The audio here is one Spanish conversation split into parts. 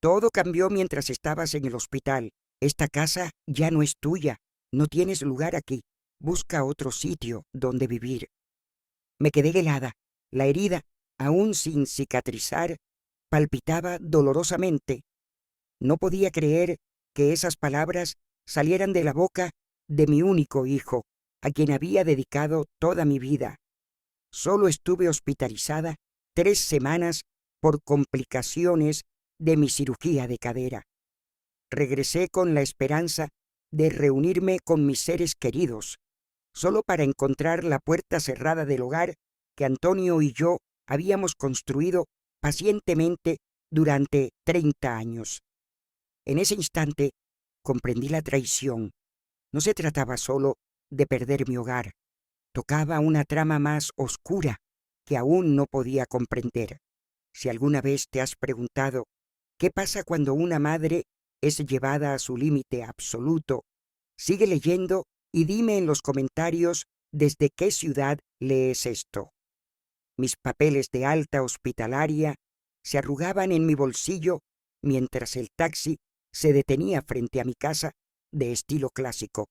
Todo cambió mientras estabas en el hospital. Esta casa ya no es tuya. No tienes lugar aquí. Busca otro sitio donde vivir. Me quedé helada. La herida, aún sin cicatrizar, palpitaba dolorosamente. No podía creer que esas palabras salieran de la boca de mi único hijo, a quien había dedicado toda mi vida. Solo estuve hospitalizada 3 semanas por complicaciones de mi cirugía de cadera. Regresé con la esperanza de reunirme con mis seres queridos, solo para encontrar la puerta cerrada del hogar que Antonio y yo habíamos construido pacientemente durante 30 años. En ese instante comprendí la traición. No se trataba solo de perder mi hogar, tocaba una trama más oscura que aún no podía comprender. Si alguna vez te has preguntado qué pasa cuando una madre es llevada a su límite absoluto, sigue leyendo y dime en los comentarios desde qué ciudad lees esto. Mis papeles de alta hospitalaria se arrugaban en mi bolsillo mientras el taxi se detenía frente a mi casa de estilo clásico.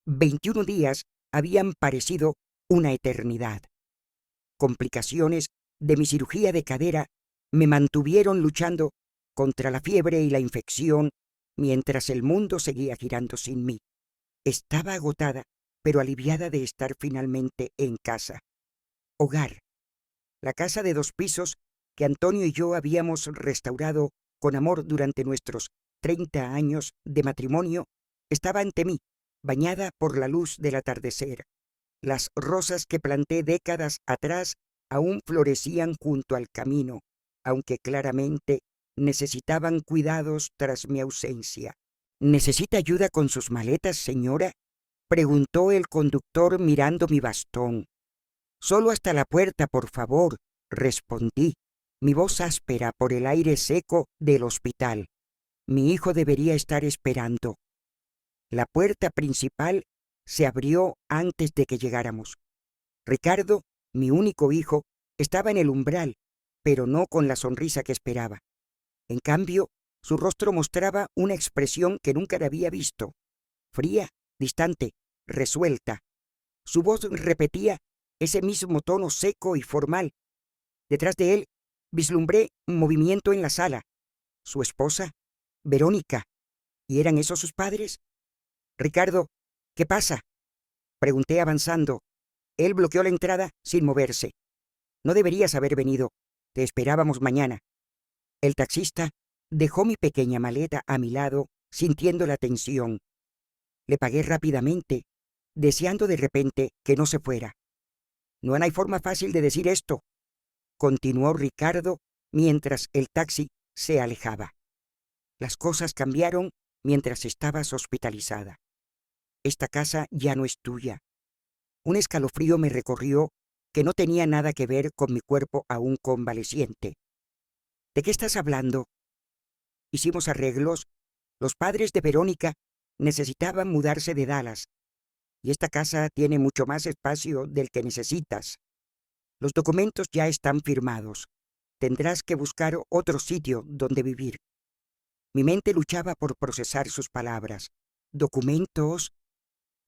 21 días habían parecido una eternidad. Complicaciones de mi cirugía de cadera me mantuvieron luchando contra la fiebre y la infección mientras el mundo seguía girando sin mí. Estaba agotada, pero aliviada de estar finalmente en casa. Hogar. La casa de 2 pisos que Antonio y yo habíamos restaurado con amor durante nuestros 30 años de matrimonio estaba ante mí, bañada por la luz del atardecer. Las rosas que planté décadas atrás aún florecían junto al camino, aunque claramente necesitaban cuidados tras mi ausencia. ¿Necesita ayuda con sus maletas, señora?, preguntó el conductor mirando mi bastón. Solo hasta la puerta, por favor, respondí, mi voz áspera por el aire seco del hospital. Mi hijo debería estar esperando. La puerta principal se abrió antes de que llegáramos. Ricardo, mi único hijo, estaba en el umbral, pero no con la sonrisa que esperaba. En cambio, su rostro mostraba una expresión que nunca le había visto. Fría, distante, resuelta. Su voz repetía ese mismo tono seco y formal. Detrás de él vislumbré movimiento en la sala. Su esposa, Verónica. ¿Y eran esos sus padres? Ricardo, ¿qué pasa?, pregunté avanzando. Él bloqueó la entrada sin moverse. No deberías haber venido. Te esperábamos mañana. El taxista dejó mi pequeña maleta a mi lado, sintiendo la tensión. Le pagué rápidamente, deseando de repente que no se fuera. No hay forma fácil de decir esto, continuó Ricardo mientras el taxi se alejaba. Las cosas cambiaron mientras estabas hospitalizada. Esta casa ya no es tuya. Un escalofrío me recorrió que no tenía nada que ver con mi cuerpo aún convaleciente. ¿De qué estás hablando? Hicimos arreglos. Los padres de Verónica necesitaban mudarse de Dallas, y esta casa tiene mucho más espacio del que necesitas. Los documentos ya están firmados. Tendrás que buscar otro sitio donde vivir. Mi mente luchaba por procesar sus palabras. ¿Documentos?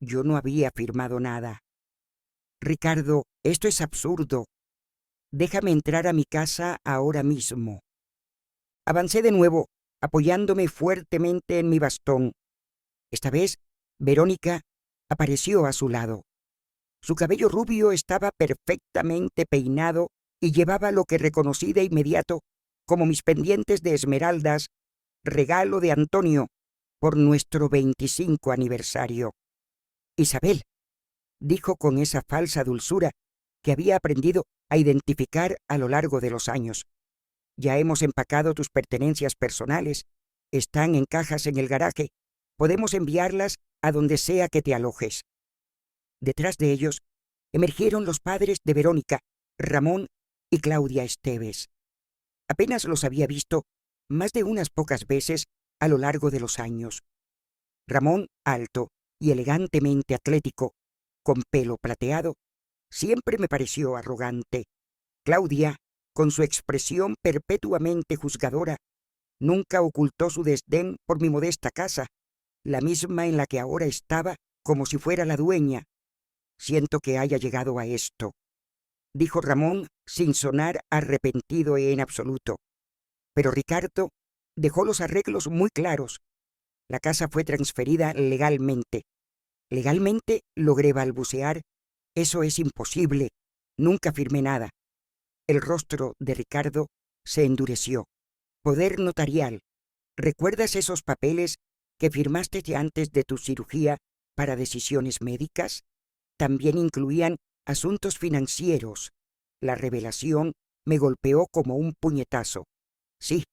Yo no había firmado nada. Ricardo, esto es absurdo. Déjame entrar a mi casa ahora mismo. Avancé de nuevo, apoyándome fuertemente en mi bastón. Esta vez, Verónica apareció a su lado. Su cabello rubio estaba perfectamente peinado y llevaba lo que reconocí de inmediato como mis pendientes de esmeraldas, regalo de Antonio por nuestro 25 aniversario. Isabel, dijo con esa falsa dulzura que había aprendido a identificar a lo largo de los años. Ya hemos empacado tus pertenencias personales. Están en cajas en el garaje. Podemos enviarlas a donde sea que te alojes. Detrás de ellos emergieron los padres de Verónica, Ramón y Claudia Esteves. Apenas los había visto más de unas pocas veces a lo largo de los años. Ramón, alto y elegantemente atlético, con pelo plateado, siempre me pareció arrogante. Claudia, con su expresión perpetuamente juzgadora, Nunca ocultó su desdén por mi modesta casa, la misma en la que ahora estaba como si fuera la dueña. Siento que haya llegado a esto, dijo Ramón sin sonar arrepentido en absoluto. Pero Ricardo dejó los arreglos muy claros. La casa fue transferida legalmente. Legalmente logré balbucear. Eso es imposible. Nunca firmé nada. El rostro de Ricardo se endureció. Poder notarial. ¿Recuerdas esos papeles que firmaste antes de tu cirugía para decisiones médicas? También incluían asuntos financieros. La revelación me golpeó como un puñetazo. Sí,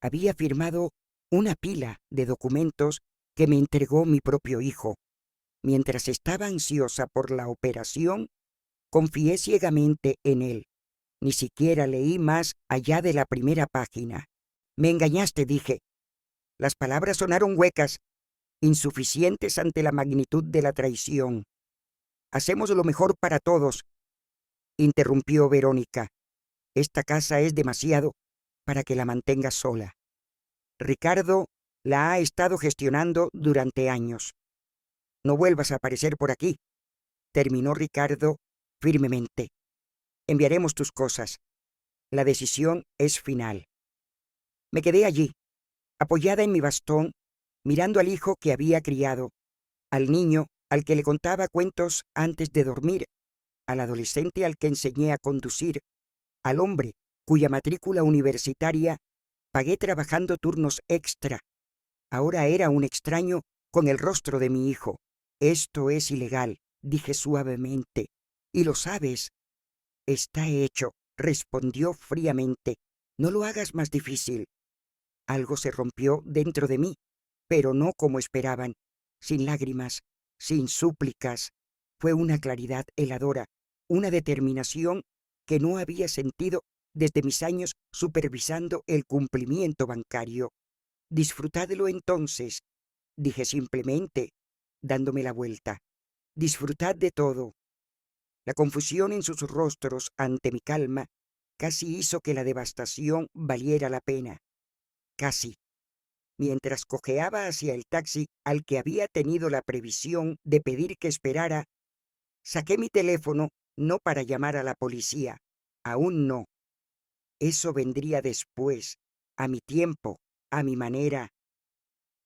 había firmado una pila de documentos que me entregó mi propio hijo. Mientras estaba ansiosa por la operación, confié ciegamente en él. Ni siquiera leí más allá de la primera página. Me engañaste, dije. Las palabras sonaron huecas, insuficientes ante la magnitud de la traición. Hacemos lo mejor para todos, interrumpió Verónica. Esta casa es demasiado para que la mantengas sola. Ricardo la ha estado gestionando durante años. No vuelvas a aparecer por aquí, terminó Ricardo firmemente. Enviaremos tus cosas. La decisión es final. Me quedé allí, apoyada en mi bastón, mirando al hijo que había criado, al niño al que le contaba cuentos antes de dormir, al adolescente al que enseñé a conducir, al hombre cuya matrícula universitaria pagué trabajando turnos extra. Ahora era un extraño con el rostro de mi hijo. Esto es ilegal, dije suavemente. Y lo sabes. Está hecho, respondió fríamente. No lo hagas más difícil. Algo se rompió dentro de mí, pero no como esperaban, sin lágrimas, sin súplicas. Fue una claridad heladora, una determinación que no había sentido desde mis años supervisando el cumplimiento bancario. Disfrutadlo entonces, dije simplemente, dándome la vuelta. Disfrutad de todo. La confusión en sus rostros ante mi calma casi hizo que la devastación valiera la pena. Casi. Mientras cojeaba hacia el taxi al que había tenido la previsión de pedir que esperara, saqué mi teléfono no para llamar a la policía. Aún no. Eso vendría después, a mi tiempo, a mi manera.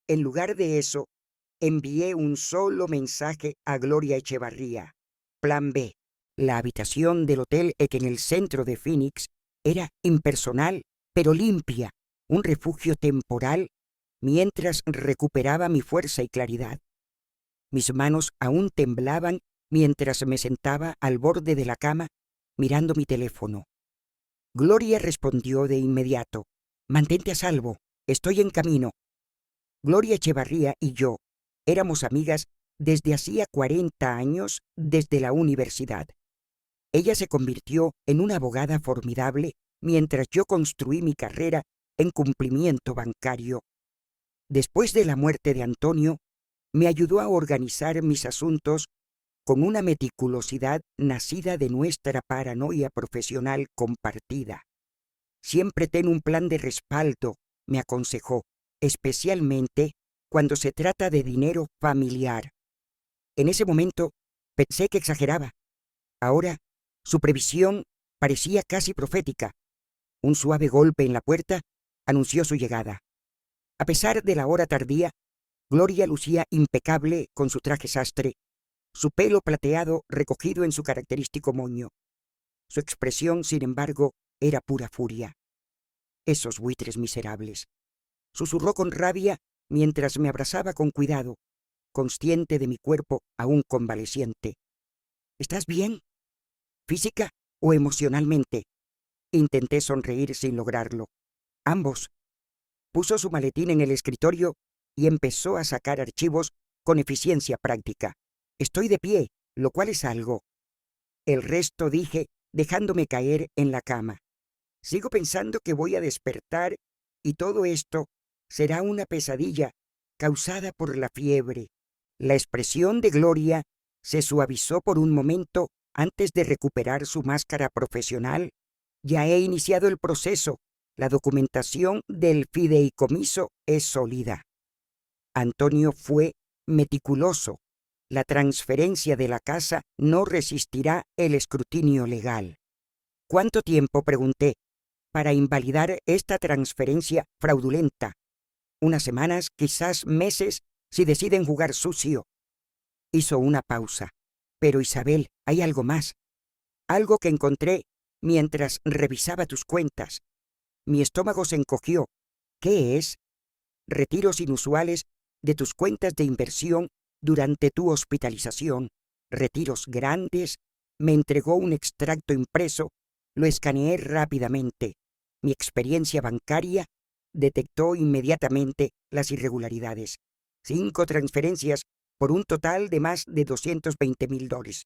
En lugar de eso, envié un solo mensaje a Gloria Echevarría. Plan B. La habitación del hotel en el centro de Phoenix era impersonal, pero limpia, un refugio temporal mientras recuperaba mi fuerza y claridad. Mis manos aún temblaban mientras me sentaba al borde de la cama mirando mi teléfono. Gloria respondió de inmediato. Mantente a salvo, estoy en camino. Gloria Echevarría y yo éramos amigas desde hacía 40 años, desde la universidad. Ella se convirtió en una abogada formidable mientras yo construí mi carrera en cumplimiento bancario. Después de la muerte de Antonio, me ayudó a organizar mis asuntos con una meticulosidad nacida de nuestra paranoia profesional compartida. Siempre ten un plan de respaldo, me aconsejó, especialmente cuando se trata de dinero familiar. En ese momento pensé que exageraba. Ahora su previsión parecía casi profética. Un suave golpe en la puerta anunció su llegada. A pesar de la hora tardía, Gloria lucía impecable con su traje sastre, su pelo plateado recogido en su característico moño. Su expresión, sin embargo, era pura furia. Esos buitres miserables. Susurró con rabia mientras me abrazaba con cuidado, consciente de mi cuerpo aún convaleciente. ¿Estás bien? ¿Física o emocionalmente? Intenté sonreír sin lograrlo. Ambos. Puso su maletín en el escritorio y empezó a sacar archivos con eficiencia práctica. Estoy de pie, lo cual es algo. El resto dije, dejándome caer en la cama. Sigo pensando que voy a despertar y todo esto será una pesadilla causada por la fiebre. La expresión de Gloria se suavizó por un momento antes de recuperar su máscara profesional. Ya he iniciado el proceso, La documentación del fideicomiso es sólida. Antonio fue meticuloso. La transferencia de la casa no resistirá el escrutinio legal. ¿Cuánto tiempo, pregunté, para invalidar esta transferencia fraudulenta? Unas semanas, quizás meses, si deciden jugar sucio. Hizo una pausa. Pero Isabel, hay algo más. Algo que encontré mientras revisaba tus cuentas. Mi estómago se encogió. ¿Qué es? Retiros inusuales de tus cuentas de inversión durante tu hospitalización. Retiros grandes. Me entregó un extracto impreso. Lo escaneé rápidamente. Mi experiencia bancaria detectó inmediatamente las irregularidades. 5 transferencias por un total de más de $220,000.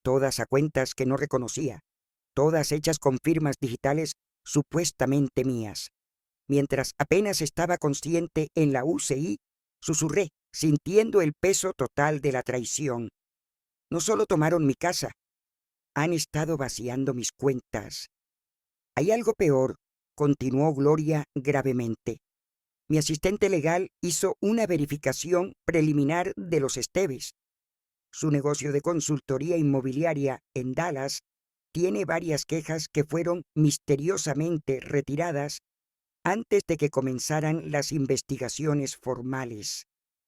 Todas a cuentas que no reconocía. Todas hechas con firmas digitales supuestamente mías. Mientras apenas estaba consciente en la UCI, susurré, sintiendo el peso total de la traición. No solo tomaron mi casa, han estado vaciando mis cuentas. Hay algo peor, continuó Gloria gravemente. Mi asistente legal hizo una verificación preliminar de los Esteves. Su negocio de consultoría inmobiliaria en Dallas tiene varias quejas que fueron misteriosamente retiradas antes de que comenzaran las investigaciones formales.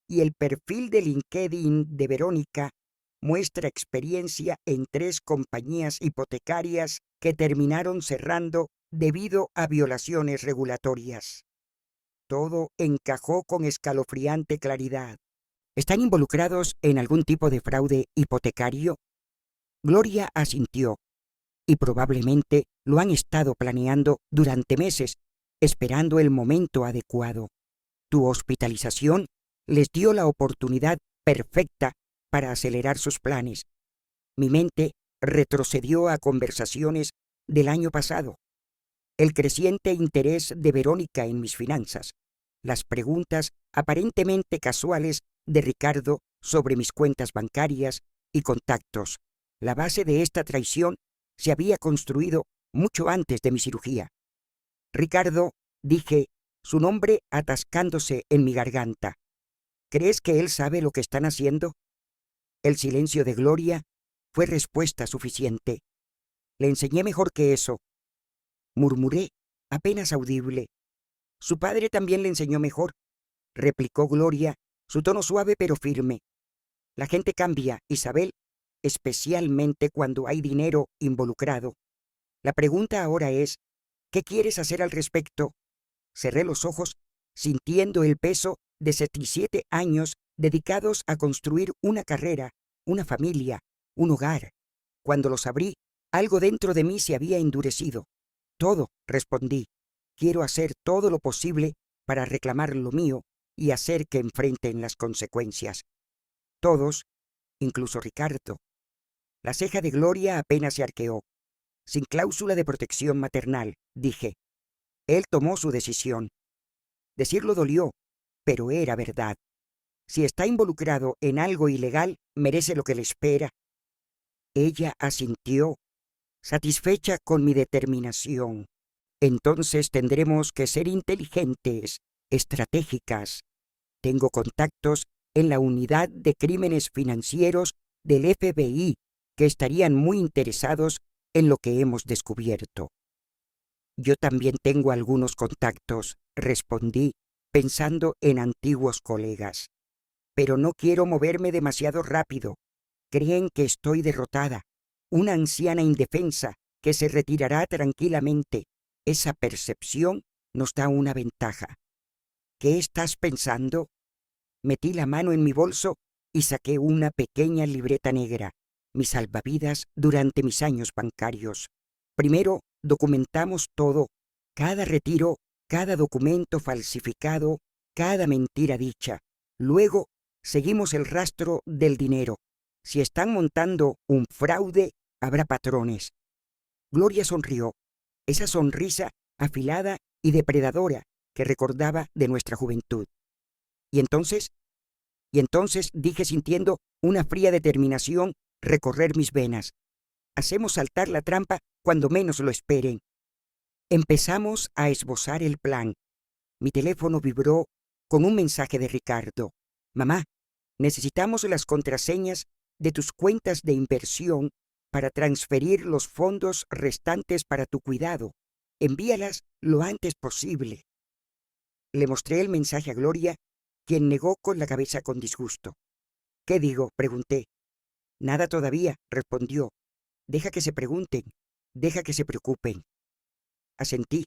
Y el perfil de LinkedIn de Verónica muestra experiencia en 3 compañías hipotecarias que terminaron cerrando debido a violaciones regulatorias. Todo encajó con escalofriante claridad. ¿Están involucrados en algún tipo de fraude hipotecario? Gloria asintió. Y probablemente lo han estado planeando durante meses, esperando el momento adecuado. Tu hospitalización les dio la oportunidad perfecta para acelerar sus planes. Mi mente retrocedió a conversaciones del año pasado. El creciente interés de Verónica en mis finanzas. Las preguntas aparentemente casuales de Ricardo sobre mis cuentas bancarias y contactos. La base de esta traición se había construido mucho antes de mi cirugía. Ricardo, dije, su nombre atascándose en mi garganta. ¿Crees que él sabe lo que están haciendo? El silencio de Gloria fue respuesta suficiente. Le enseñé mejor que eso. Murmuré, apenas audible. Su padre también le enseñó mejor, replicó Gloria, su tono suave pero firme. La gente cambia, Isabel, especialmente cuando hay dinero involucrado. La pregunta ahora es, ¿qué quieres hacer al respecto? Cerré los ojos, sintiendo el peso de 17 años dedicados a construir una carrera, una familia, un hogar. Cuando los abrí, algo dentro de mí se había endurecido. Todo, respondí. Quiero hacer todo lo posible para reclamar lo mío y hacer que enfrenten las consecuencias. Todos, incluso Ricardo. La ceja de Gloria apenas se arqueó. Sin cláusula de protección maternal, dije. Él tomó su decisión. Decirlo dolió, pero era verdad. Si está involucrado en algo ilegal, merece lo que le espera. Ella asintió, satisfecha con mi determinación. Entonces tendremos que ser inteligentes, estratégicas. Tengo contactos en la unidad de crímenes financieros del FBI que estarían muy interesados en lo que hemos descubierto. Yo también tengo algunos contactos, respondí, pensando en antiguos colegas. Pero no quiero moverme demasiado rápido. Creen que estoy derrotada, una anciana indefensa que se retirará tranquilamente. Esa percepción nos da una ventaja. ¿Qué estás pensando? Metí la mano en mi bolso y saqué una pequeña libreta negra, mi salvavidas durante mis años bancarios. Primero, documentamos todo, cada retiro, cada documento falsificado, cada mentira dicha. Luego, seguimos el rastro del dinero. Si están montando un fraude, habrá patrones. Gloria sonrió, esa sonrisa afilada y depredadora que recordaba de nuestra juventud. Y entonces dije sintiendo una fría determinación recorrer mis venas. Hacemos saltar la trampa cuando menos lo esperen. Empezamos a esbozar el plan. Mi teléfono vibró con un mensaje de Ricardo. Mamá, necesitamos las contraseñas de tus cuentas de inversión para transferir los fondos restantes para tu cuidado. Envíalas lo antes posible. Le mostré el mensaje a Gloria, quien negó con la cabeza con disgusto. ¿Qué digo?, pregunté. Nada todavía, respondió. Deja que se pregunten, deja que se preocupen. Asentí,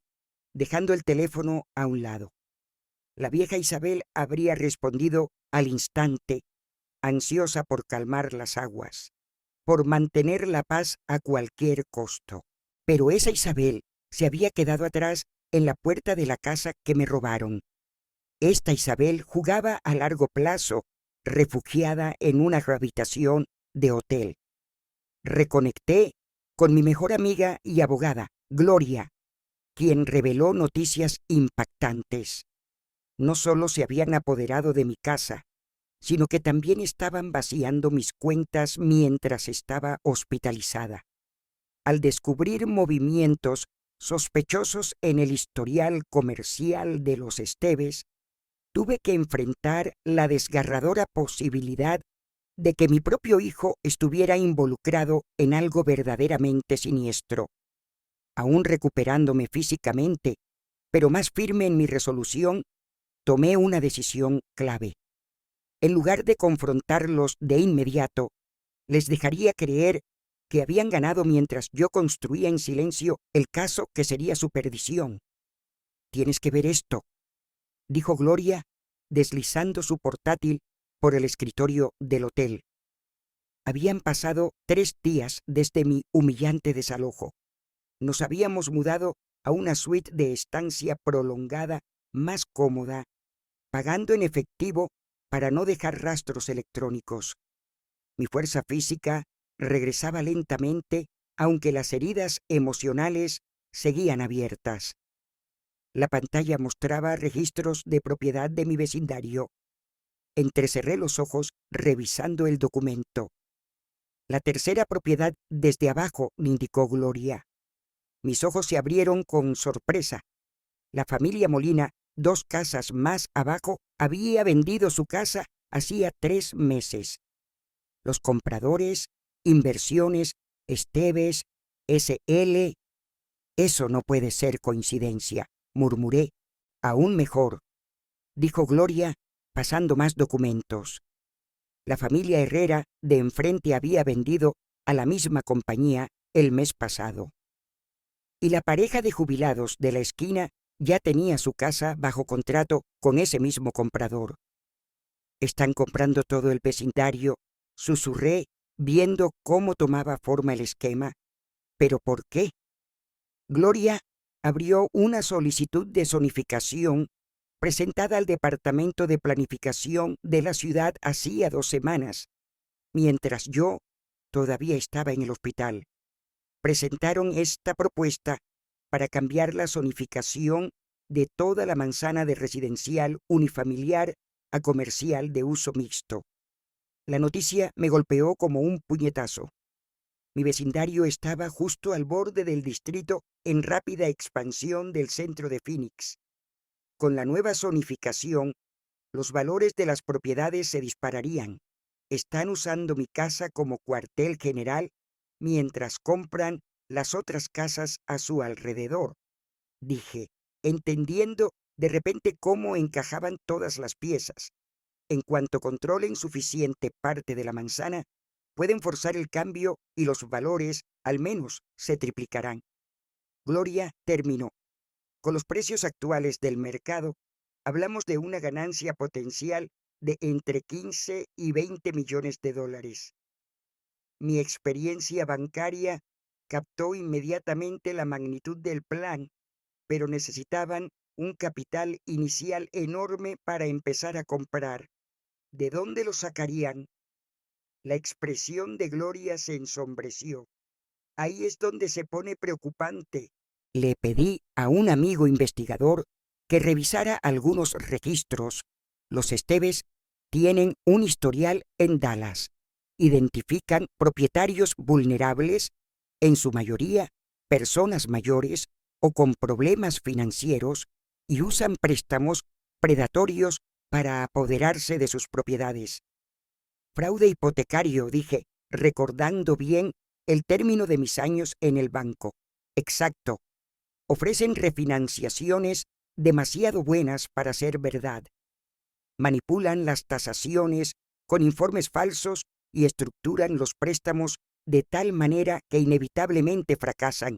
dejando el teléfono a un lado. La vieja Isabel habría respondido al instante, ansiosa por calmar las aguas, por mantener la paz a cualquier costo. Pero esa Isabel se había quedado atrás en la puerta de la casa que me robaron. Esta Isabel jugaba a largo plazo, refugiada en una habitación de hotel. Reconecté con mi mejor amiga y abogada, Gloria, quien reveló noticias impactantes. No solo se habían apoderado de mi casa, sino que también estaban vaciando mis cuentas mientras estaba hospitalizada. Al descubrir movimientos sospechosos en el historial comercial de los Esteves, tuve que enfrentar la desgarradora posibilidad de que mi propio hijo estuviera involucrado en algo verdaderamente siniestro. Aún recuperándome físicamente, pero más firme en mi resolución, tomé una decisión clave. En lugar de confrontarlos de inmediato, les dejaría creer que habían ganado mientras yo construía en silencio el caso que sería su perdición. Tienes que ver esto, dijo Gloria, deslizando su portátil por el escritorio del hotel. Habían pasado 3 días desde mi humillante desalojo. Nos habíamos mudado a una suite de estancia prolongada más cómoda, pagando en efectivo para no dejar rastros electrónicos. Mi fuerza física regresaba lentamente, aunque las heridas emocionales seguían abiertas. La pantalla mostraba registros de propiedad de mi vecindario. Entrecerré los ojos revisando el documento. La tercera propiedad desde abajo, me indicó Gloria. Mis ojos se abrieron con sorpresa. La familia Molina, 2 casas más abajo, había vendido su casa hacía 3 meses. Los compradores, inversiones, Esteves, SL. Eso no puede ser coincidencia, murmuré. Aún mejor, dijo Gloria, pasando más documentos. La familia Herrera de enfrente había vendido a la misma compañía el mes pasado. Y la pareja de jubilados de la esquina ya tenía su casa bajo contrato con ese mismo comprador. Están comprando todo el vecindario, susurré, viendo cómo tomaba forma el esquema. ¿Pero por qué? Gloria abrió una solicitud de zonificación presentada al Departamento de Planificación de la ciudad hacía 2 semanas, mientras yo todavía estaba en el hospital. Presentaron esta propuesta para cambiar la zonificación de toda la manzana de residencial unifamiliar a comercial de uso mixto. La noticia me golpeó como un puñetazo. Mi vecindario estaba justo al borde del distrito en rápida expansión del centro de Phoenix. Con la nueva zonificación, los valores de las propiedades se dispararían. Están usando mi casa como cuartel general mientras compran las otras casas a su alrededor, dije, entendiendo de repente cómo encajaban todas las piezas. En cuanto controlen suficiente parte de la manzana, pueden forzar el cambio y los valores al menos se triplicarán. Gloria terminó. Con los precios actuales del mercado, hablamos de una ganancia potencial de entre 15 y 20 millones de dólares. Mi experiencia bancaria captó inmediatamente la magnitud del plan, pero necesitaban un capital inicial enorme para empezar a comprar. ¿De dónde lo sacarían? La expresión de Gloria se ensombreció. Ahí es donde se pone preocupante. Le pedí a un amigo investigador que revisara algunos registros. Los Esteves tienen un historial en Dallas. Identifican propietarios vulnerables, en su mayoría personas mayores o con problemas financieros y usan préstamos predatorios para apoderarse de sus propiedades. Fraude hipotecario, dije, recordando bien el término de mis años en el banco. Exacto. Ofrecen refinanciaciones demasiado buenas para ser verdad. Manipulan las tasaciones con informes falsos y estructuran los préstamos de tal manera que inevitablemente fracasan.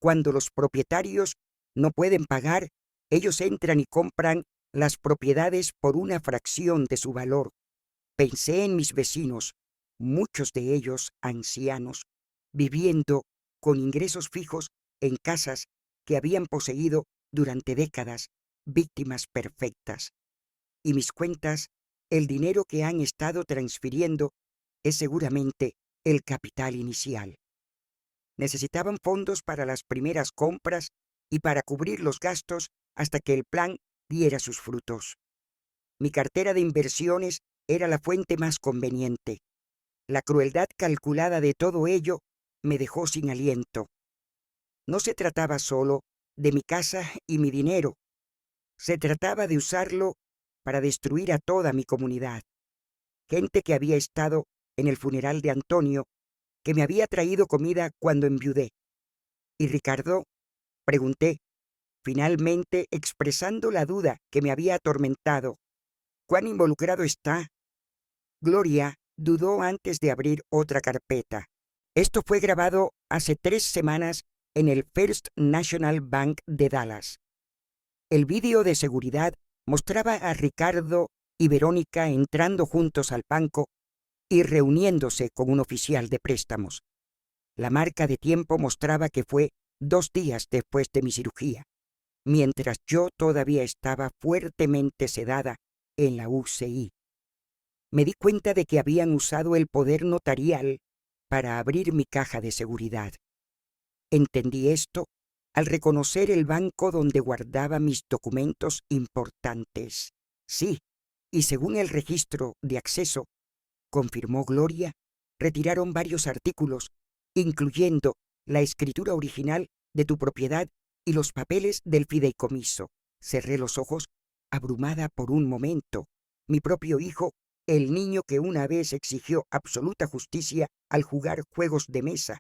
Cuando los propietarios no pueden pagar, ellos entran y compran las propiedades por una fracción de su valor. Pensé en mis vecinos, muchos de ellos ancianos, viviendo con ingresos fijos en casas que habían poseído durante décadas, víctimas perfectas. Y mis cuentas, el dinero que han estado transfiriendo, es seguramente el capital inicial. Necesitaban fondos para las primeras compras y para cubrir los gastos hasta que el plan diera sus frutos. Mi cartera de inversiones era la fuente más conveniente. La crueldad calculada de todo ello me dejó sin aliento. No se trataba solo de mi casa y mi dinero. Se trataba de usarlo para destruir a toda mi comunidad. Gente que había estado en el funeral de Antonio, que me había traído comida cuando enviudé. ¿Y Ricardo? Pregunté, finalmente expresando la duda que me había atormentado. ¿Cuán involucrado está? Gloria dudó antes de abrir otra carpeta. Esto fue grabado hace 3 semanas en el First National Bank de Dallas. El vídeo de seguridad mostraba a Ricardo y Verónica entrando juntos al banco y reuniéndose con un oficial de préstamos. La marca de tiempo mostraba que fue 2 días después de mi cirugía, mientras yo todavía estaba fuertemente sedada en la UCI. Me di cuenta de que habían usado el poder notarial para abrir mi caja de seguridad. Entendí esto al reconocer el banco donde guardaba mis documentos importantes. Sí, y según el registro de acceso, confirmó Gloria, retiraron varios artículos, incluyendo la escritura original de tu propiedad y los papeles del fideicomiso. Cerré los ojos, abrumada por un momento. Mi propio hijo, el niño que una vez exigió absoluta justicia al jugar juegos de mesa,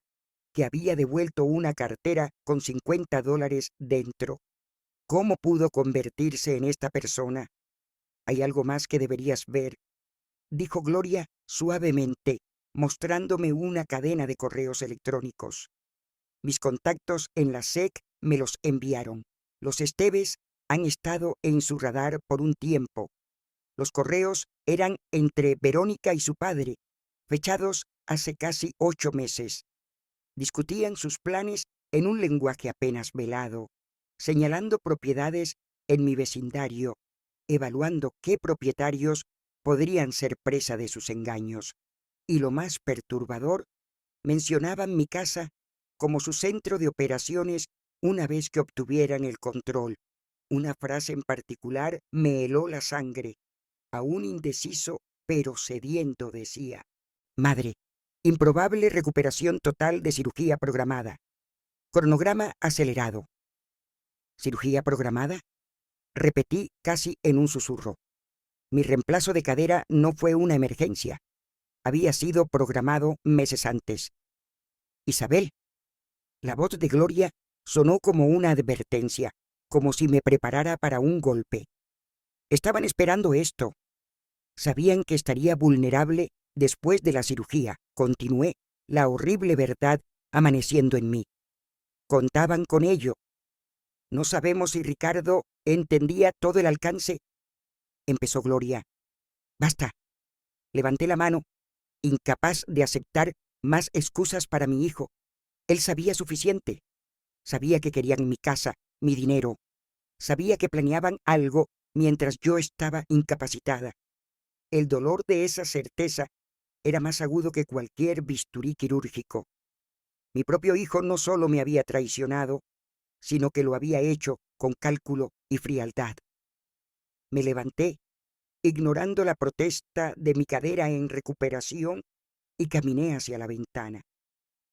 que había devuelto una cartera con $50 dentro. ¿Cómo pudo convertirse en esta persona? Hay algo más que deberías ver, dijo Gloria suavemente, mostrándome una cadena de correos electrónicos. Mis contactos en la SEC me los enviaron. Los Esteves han estado en su radar por un tiempo. Los correos eran entre Verónica y su padre, fechados hace casi 8 meses. Discutían sus planes en un lenguaje apenas velado, señalando propiedades en mi vecindario, evaluando qué propietarios podrían ser presa de sus engaños. Y lo más perturbador, mencionaban mi casa como su centro de operaciones una vez que obtuvieran el control. Una frase en particular me heló la sangre. Aún indeciso, pero sediento, decía: Madre, improbable recuperación total de cirugía programada. Cronograma acelerado. ¿Cirugía programada? Repetí casi en un susurro. Mi reemplazo de cadera no fue una emergencia. Había sido programado meses antes. Isabel. La voz de Gloria sonó como una advertencia, como si me preparara para un golpe. Estaban esperando esto. Sabían que estaría vulnerable después de la cirugía. Continué, la horrible verdad amaneciendo en mí. Contaban con ello. No sabemos si Ricardo entendía todo el alcance. Empezó Gloria. Basta. Levanté la mano, incapaz de aceptar más excusas para mi hijo. Él sabía suficiente. Sabía que querían mi casa, mi dinero. Sabía que planeaban algo mientras yo estaba incapacitada. El dolor de esa certeza era más agudo que cualquier bisturí quirúrgico. Mi propio hijo no solo me había traicionado, sino que lo había hecho con cálculo y frialdad. Me levanté, ignorando la protesta de mi cadera en recuperación, y caminé hacia la ventana.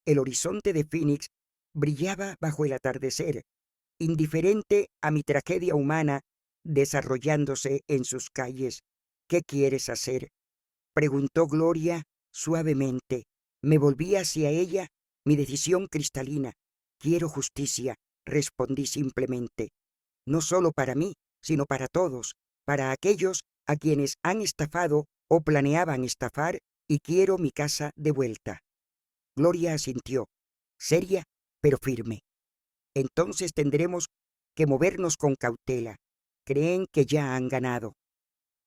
El horizonte de Phoenix brillaba bajo el atardecer, indiferente a mi tragedia humana desarrollándose en sus calles. ¿Qué quieres hacer?, preguntó Gloria suavemente. Me volví hacia ella, mi decisión cristalina. Quiero justicia, respondí simplemente. No solo para mí, sino para todos, para aquellos a quienes han estafado o planeaban estafar, y quiero mi casa de vuelta. Gloria asintió, seria pero firme. Entonces tendremos que movernos con cautela. Creen que ya han ganado.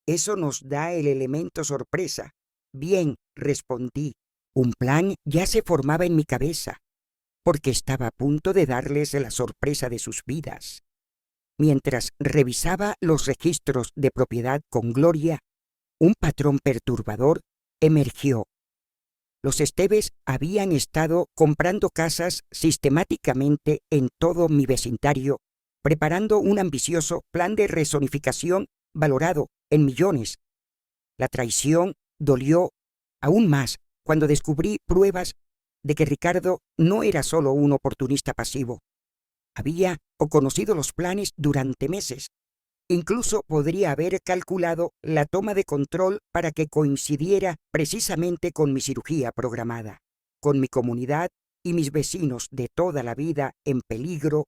Eso nos da el elemento sorpresa. Bien, respondí. Un plan ya se formaba en mi cabeza, porque estaba a punto de darles la sorpresa de sus vidas. Mientras revisaba los registros de propiedad con Gloria, un patrón perturbador emergió. Los Esteves habían estado comprando casas sistemáticamente en todo mi vecindario, preparando un ambicioso plan de rezonificación valorado en millones. La traición dolió aún más cuando descubrí pruebas de que Ricardo no era solo un oportunista pasivo. Había conocido los planes durante meses. Incluso podría haber calculado la toma de control para que coincidiera precisamente con mi cirugía programada. Con mi comunidad y mis vecinos de toda la vida en peligro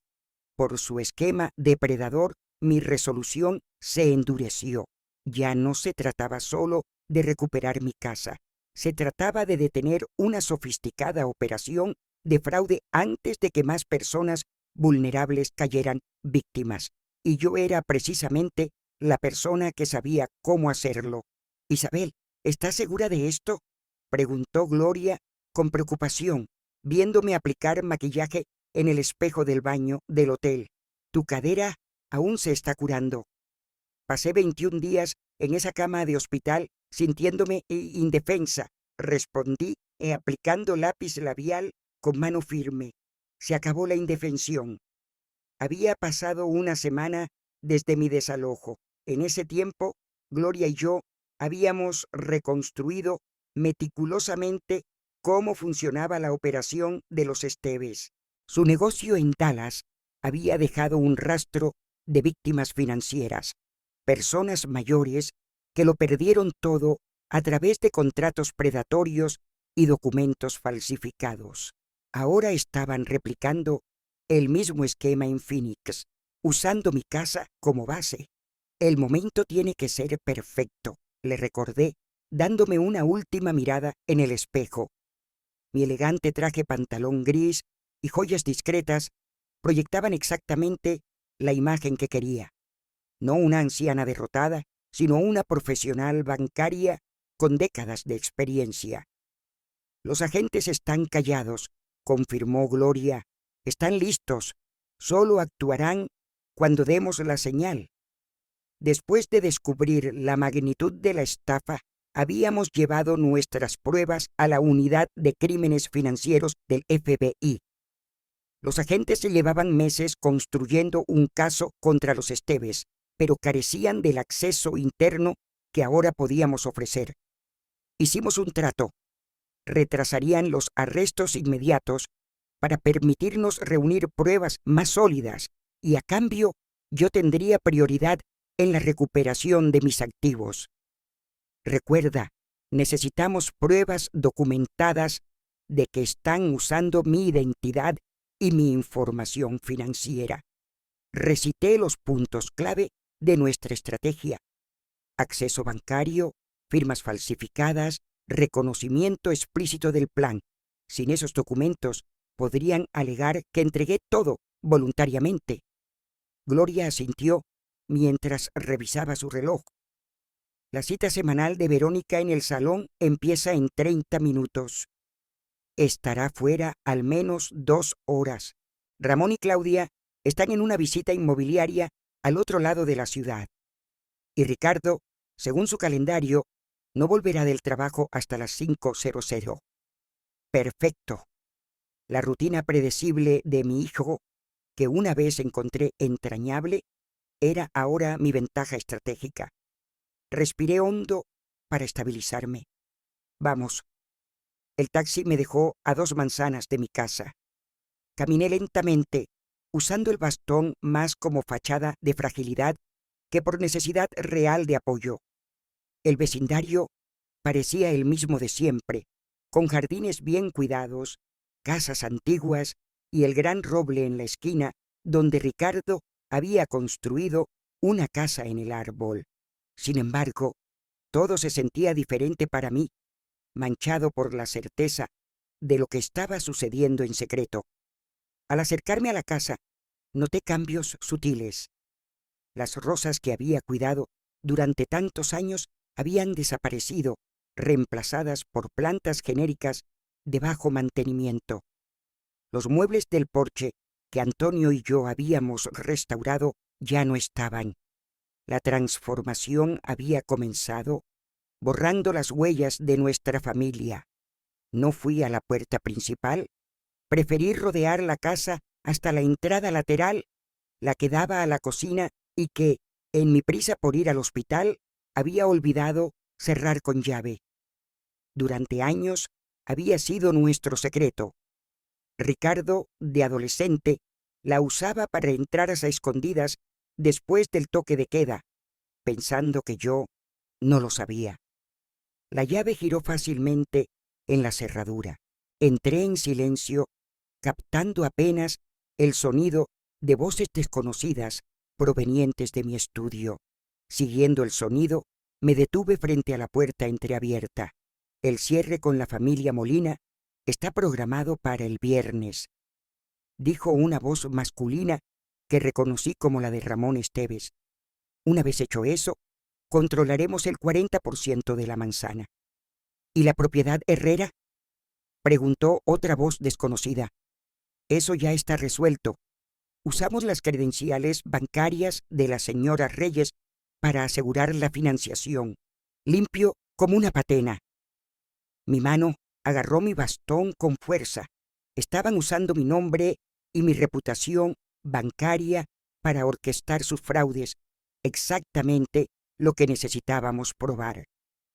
por su esquema depredador, mi resolución se endureció. Ya no se trataba solo de recuperar mi casa. Se trataba de detener una sofisticada operación de fraude antes de que más personas vulnerables cayeran víctimas. Y yo era precisamente la persona que sabía cómo hacerlo. Isabel, ¿estás segura de esto?, preguntó Gloria con preocupación, viéndome aplicar maquillaje en el espejo del baño del hotel. Tu cadera aún se está curando. Pasé 21 días en esa cama de hospital sintiéndome indefensa, respondí aplicando lápiz labial con mano firme. Se acabó la indefensión. Había pasado una semana desde mi desalojo. En ese tiempo, Gloria y yo habíamos reconstruido meticulosamente cómo funcionaba la operación de los Esteves. Su negocio en Dallas había dejado un rastro de víctimas financieras, personas mayores que lo perdieron todo a través de contratos predatorios y documentos falsificados. Ahora estaban replicando el mismo esquema en Phoenix, usando mi casa como base. El momento tiene que ser perfecto, le recordé, dándome una última mirada en el espejo. Mi elegante traje pantalón gris y joyas discretas proyectaban exactamente la imagen que quería. No una anciana derrotada, sino una profesional bancaria con décadas de experiencia. Los agentes están callados, confirmó Gloria. Están listos. Solo actuarán cuando demos la señal. Después de descubrir la magnitud de la estafa, habíamos llevado nuestras pruebas a la unidad de crímenes financieros del FBI. Los agentes se llevaban meses construyendo un caso contra los Esteves, pero carecían del acceso interno que ahora podíamos ofrecer. Hicimos un trato. Retrasarían los arrestos inmediatos para permitirnos reunir pruebas más sólidas y a cambio yo tendría prioridad en la recuperación de mis activos. Recuerda, necesitamos pruebas documentadas de que están usando mi identidad y mi información financiera. Recité los puntos clave de nuestra estrategia: acceso bancario, firmas falsificadas, reconocimiento explícito del plan. Sin esos documentos, podrían alegar que entregué todo voluntariamente. Gloria asintió mientras revisaba su reloj. La cita semanal de Verónica en el salón empieza en 30 minutos. Estará fuera al menos 2 horas. Ramón y Claudia están en una visita inmobiliaria al otro lado de la ciudad. Y Ricardo, según su calendario, no volverá del trabajo hasta las 5:00. Perfecto. La rutina predecible de mi hijo, que una vez encontré entrañable, era ahora mi ventaja estratégica. Respiré hondo para estabilizarme. Vamos. El taxi me dejó a 2 manzanas de mi casa. Caminé lentamente, usando el bastón más como fachada de fragilidad que por necesidad real de apoyo. El vecindario parecía el mismo de siempre, con jardines bien cuidados, casas antiguas y el gran roble en la esquina donde Ricardo había construido una casa en el árbol. Sin embargo, todo se sentía diferente para mí, manchado por la certeza de lo que estaba sucediendo en secreto. Al acercarme a la casa, noté cambios sutiles. Las rosas que había cuidado durante tantos años habían desaparecido, reemplazadas por plantas genéricas de bajo mantenimiento. Los muebles del porche que Antonio y yo habíamos restaurado ya no estaban. La transformación había comenzado, borrando las huellas de nuestra familia. No fui a la puerta principal, preferí rodear la casa hasta la entrada lateral, la que daba a la cocina y que, en mi prisa por ir al hospital, había olvidado cerrar con llave. Durante años había sido nuestro secreto. Ricardo, de adolescente, la usaba para entrar a escondidas después del toque de queda, pensando que yo no lo sabía. La llave giró fácilmente en la cerradura. Entré en silencio, captando apenas el sonido de voces desconocidas provenientes de mi estudio. Siguiendo el sonido, me detuve frente a la puerta entreabierta. El cierre con la familia Molina está programado para el viernes, dijo una voz masculina que reconocí como la de Ramón Esteves. Una vez hecho eso, controlaremos el 40% de la manzana. ¿Y la propiedad Herrera? Preguntó otra voz desconocida. Eso ya está resuelto. Usamos las credenciales bancarias de la señora Reyes para asegurar la financiación. Limpio como una patena. Mi mano agarró mi bastón con fuerza. Estaban usando mi nombre y mi reputación bancaria para orquestar sus fraudes, exactamente lo que necesitábamos probar.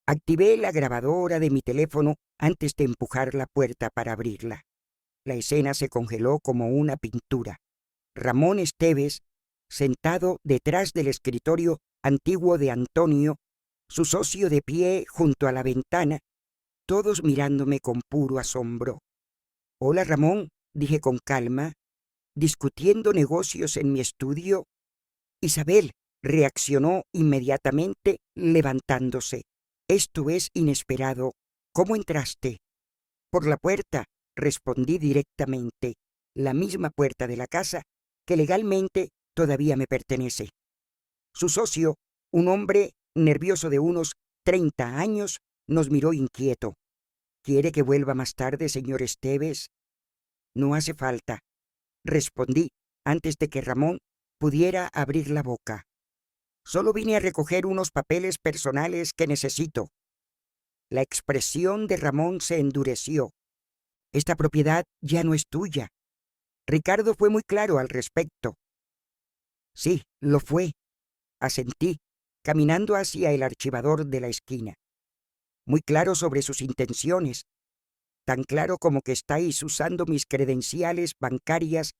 Activé la grabadora de mi teléfono antes de empujar la puerta para abrirla. La escena se congeló como una pintura. Ramón Esteves, sentado detrás del escritorio antiguo de Antonio, su socio de pie junto a la ventana, todos mirándome con puro asombro. «Hola, Ramón», dije con calma, «¿discutiendo negocios en mi estudio?» Isabel reaccionó inmediatamente, levantándose. «Esto es inesperado. ¿Cómo entraste?» «Por la puerta», respondí directamente, «la misma puerta de la casa que legalmente todavía me pertenece». Su socio, un hombre nervioso de unos 30 años, nos miró inquieto. «¿Quiere que vuelva más tarde, señor Esteves?» «No hace falta», respondí antes de que Ramón pudiera abrir la boca. «Solo vine a recoger unos papeles personales que necesito». La expresión de Ramón se endureció. «Esta propiedad ya no es tuya». Ricardo fue muy claro al respecto. «Sí, lo fue», asentí, caminando hacia el archivador de la esquina. «Muy claro sobre sus intenciones, tan claro como que estáis usando mis credenciales bancarias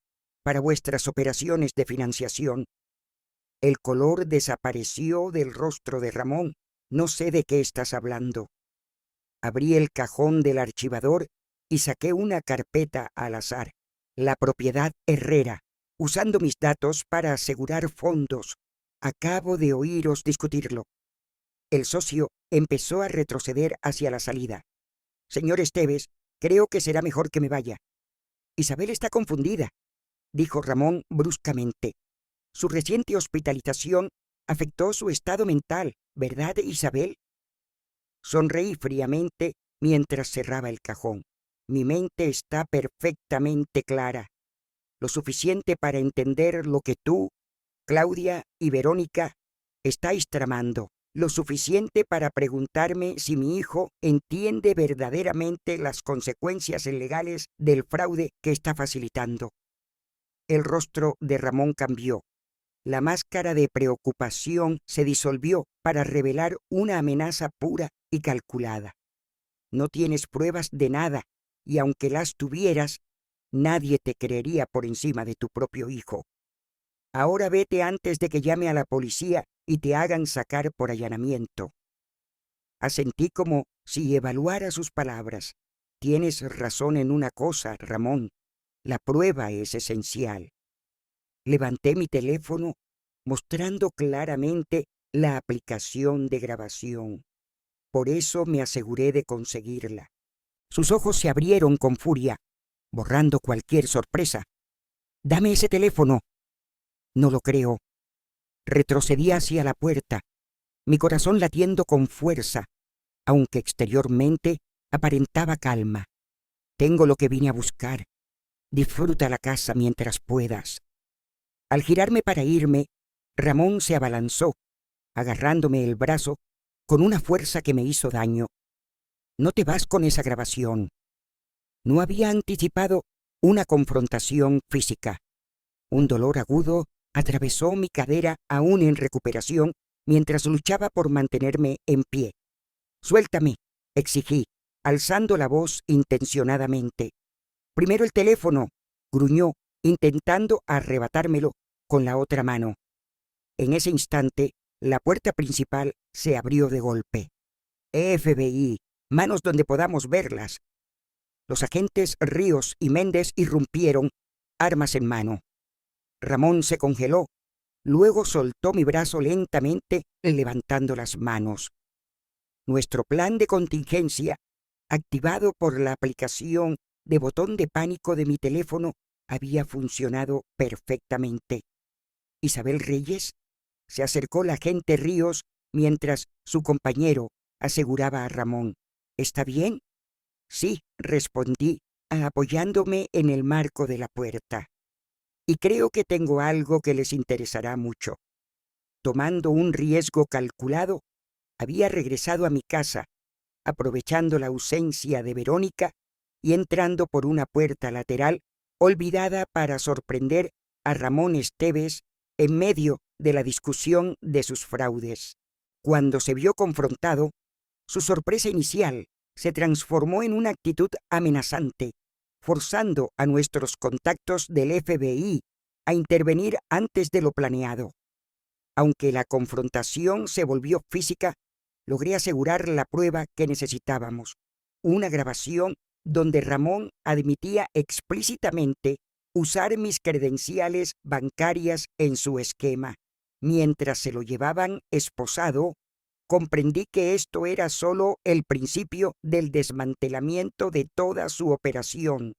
para vuestras operaciones de financiación». El color desapareció del rostro de Ramón. «No sé de qué estás hablando». Abrí el cajón del archivador y saqué una carpeta al azar. «La propiedad Herrera, usando mis datos para asegurar fondos. Acabo de oíros discutirlo». El socio empezó a retroceder hacia la salida. «Señor Esteves, creo que será mejor que me vaya». «Isabel está confundida», dijo Ramón bruscamente. «Su reciente hospitalización afectó su estado mental, ¿verdad, Isabel?» Sonreí fríamente mientras cerraba el cajón. «Mi mente está perfectamente clara, lo suficiente para entender lo que tú, Claudia y Verónica estáis tramando, lo suficiente para preguntarme si mi hijo entiende verdaderamente las consecuencias legales del fraude que está facilitando». El rostro de Ramón cambió. La máscara de preocupación se disolvió para revelar una amenaza pura y calculada. «No tienes pruebas de nada, y aunque las tuvieras, Nadie te creería por encima de tu propio hijo. Ahora vete antes de que llame a la policía y te hagan sacar por allanamiento. Asentí como si evaluara sus palabras. Tienes razón en una cosa, Ramón. La prueba es esencial. Levanté mi teléfono mostrando claramente la aplicación de grabación. Por eso me aseguré de conseguirla. Sus ojos se abrieron con furia, borrando cualquier sorpresa. «Dame ese teléfono». No lo creo. Retrocedí hacia la puerta, mi corazón latiendo con fuerza, aunque exteriormente aparentaba calma. Tengo lo que vine a buscar. Disfruta la casa mientras puedas. Al girarme para irme, Ramón se abalanzó, agarrándome el brazo con una fuerza que me hizo daño. No te vas con esa grabación. No había anticipado una confrontación física. Un dolor agudo atravesó mi cadera aún en recuperación mientras luchaba por mantenerme en pie. «Suéltame», exigí, alzando la voz intencionadamente. «Primero el teléfono», gruñó, intentando arrebatármelo con la otra mano. En ese instante, la puerta principal se abrió de golpe. «FBI, manos donde podamos verlas». Los agentes Ríos y Méndez irrumpieron, armas en mano. Ramón se congeló, luego soltó mi brazo lentamente, levantando las manos. Nuestro plan de contingencia, activado por la aplicación de botón de pánico de mi teléfono, había funcionado perfectamente. Isabel Reyes se acercó la agente Ríos mientras su compañero aseguraba a Ramón. «¿Está bien?» «Sí», respondí, apoyándome en el marco de la puerta. «Y creo que tengo algo que les interesará mucho». Tomando un riesgo calculado, había regresado a mi casa, aprovechando la ausencia de Verónica y entrando por una puerta lateral olvidada para sorprender a Ramón Esteves en medio de la discusión de sus fraudes. Cuando se vio confrontado, su sorpresa inicial se transformó en una actitud amenazante, forzando a nuestros contactos del FBI a intervenir antes de lo planeado. Aunque la confrontación se volvió física, logré asegurar la prueba que necesitábamos, una grabación donde Ramón admitía explícitamente usar mis credenciales bancarias en su esquema. Mientras se lo llevaban esposado, comprendí que esto era solo el principio del desmantelamiento de toda su operación.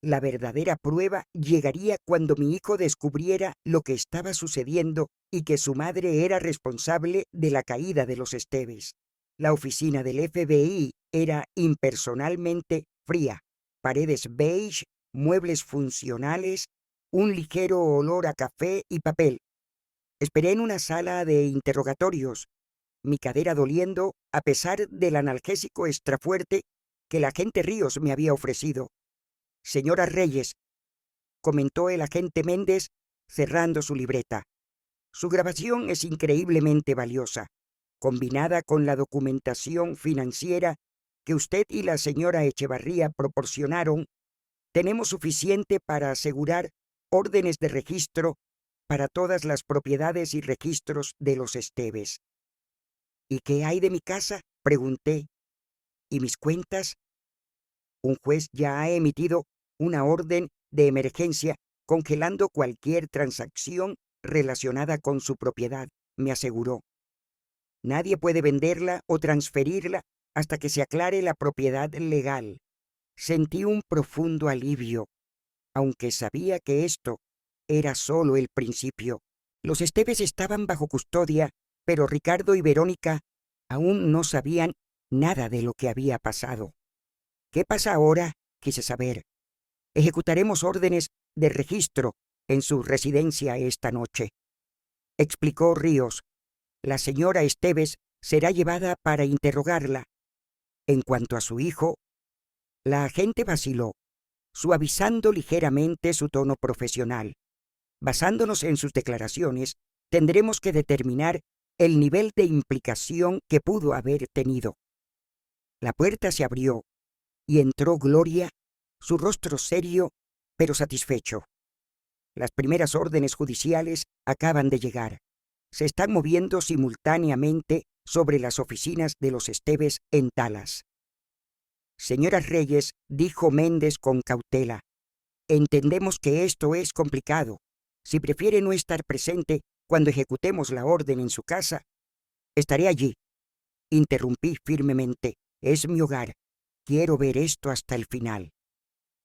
La verdadera prueba llegaría cuando mi hijo descubriera lo que estaba sucediendo y que su madre era responsable de la caída de los Esteves. La oficina del FBI era impersonalmente fría, paredes beige, muebles funcionales, un ligero olor a café y papel. Esperé en una sala de interrogatorios, mi cadera doliendo a pesar del analgésico extra fuerte que el agente Ríos me había ofrecido. «Señora Reyes», comentó el agente Méndez cerrando su libreta. «Su grabación es increíblemente valiosa. Combinada con la documentación financiera que usted y la señora Echevarría proporcionaron, tenemos suficiente para asegurar órdenes de registro para todas las propiedades y registros de los Esteves». «¿Y qué hay de mi casa?», pregunté. «¿Y mis cuentas?». «Un juez ya ha emitido una orden de emergencia congelando cualquier transacción relacionada con su propiedad», me aseguró. «Nadie puede venderla o transferirla hasta que se aclare la propiedad legal». Sentí un profundo alivio, aunque sabía que esto era solo el principio. Los Esteves estaban bajo custodia, pero Ricardo y Verónica aún no sabían nada de lo que había pasado. «¿Qué pasa ahora?», quise saber. «Ejecutaremos órdenes de registro en su residencia esta noche», explicó Ríos. «La señora Esteves será llevada para interrogarla. En cuanto a su hijo». La agente vaciló, suavizando ligeramente su tono profesional. «Basándonos en sus declaraciones, tendremos que determinar el nivel de implicación que pudo haber tenido». La puerta se abrió y entró Gloria, su rostro serio pero satisfecho. Las primeras órdenes judiciales acaban de llegar. Se están moviendo simultáneamente sobre las oficinas de los Esteves en Dallas. Señora Reyes, dijo Méndez con cautela, entendemos que esto es complicado. Si prefiere no estar presente cuando ejecutemos la orden en su casa, estaré allí. Interrumpí firmemente. Es mi hogar. Quiero ver esto hasta el final.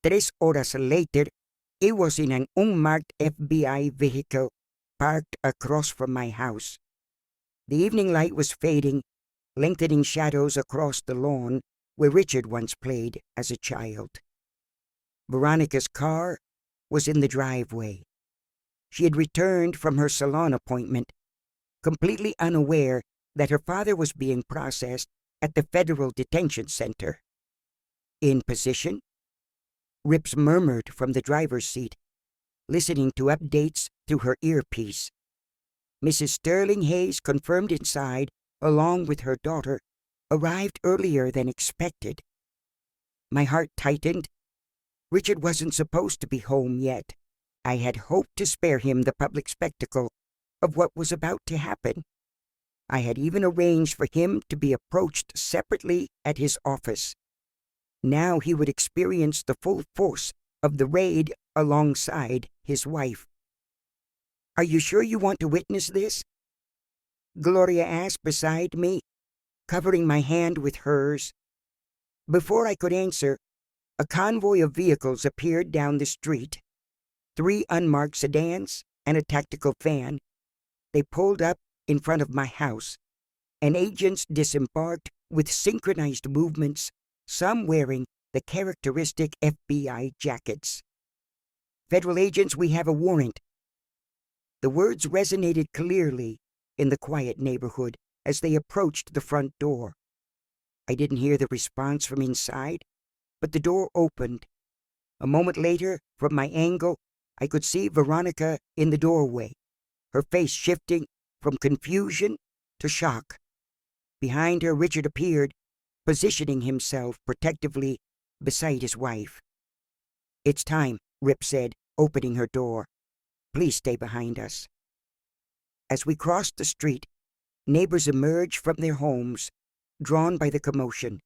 3 horas later, it was in an unmarked FBI vehicle parked across from my house. The evening light was fading, lengthening shadows across the lawn where Richard once played as a child. Veronica's car was in the driveway. She had returned from her salon appointment, completely unaware that her father was being processed at the Federal Detention Center. In position? Ripps murmured from the driver's seat, listening to updates through her earpiece. Mrs. Sterling Hayes, confirmed inside, along with her daughter, arrived earlier than expected. My heart tightened. Richard wasn't supposed to be home yet. I had hoped to spare him the public spectacle of what was about to happen. I had even arranged for him to be approached separately at his office. Now he would experience the full force of the raid alongside his wife. "Are you sure you want to witness this?" Gloria asked beside me, covering my hand with hers. Before I could answer, a convoy of vehicles appeared down the street. 3 unmarked sedans and a tactical van. They pulled up in front of my house, and agents disembarked with synchronized movements, some wearing the characteristic FBI jackets. "Federal agents, we have a warrant." The words resonated clearly in the quiet neighborhood as they approached the front door. I didn't hear the response from inside, but the door opened. A moment later, from my angle, I could see Veronica in the doorway, her face shifting from confusion to shock. Behind her, Richard appeared, positioning himself protectively beside his wife. "It's time," Rip said, opening her door. "Please stay behind us." As we crossed the street, neighbors emerged from their homes, drawn by the commotion.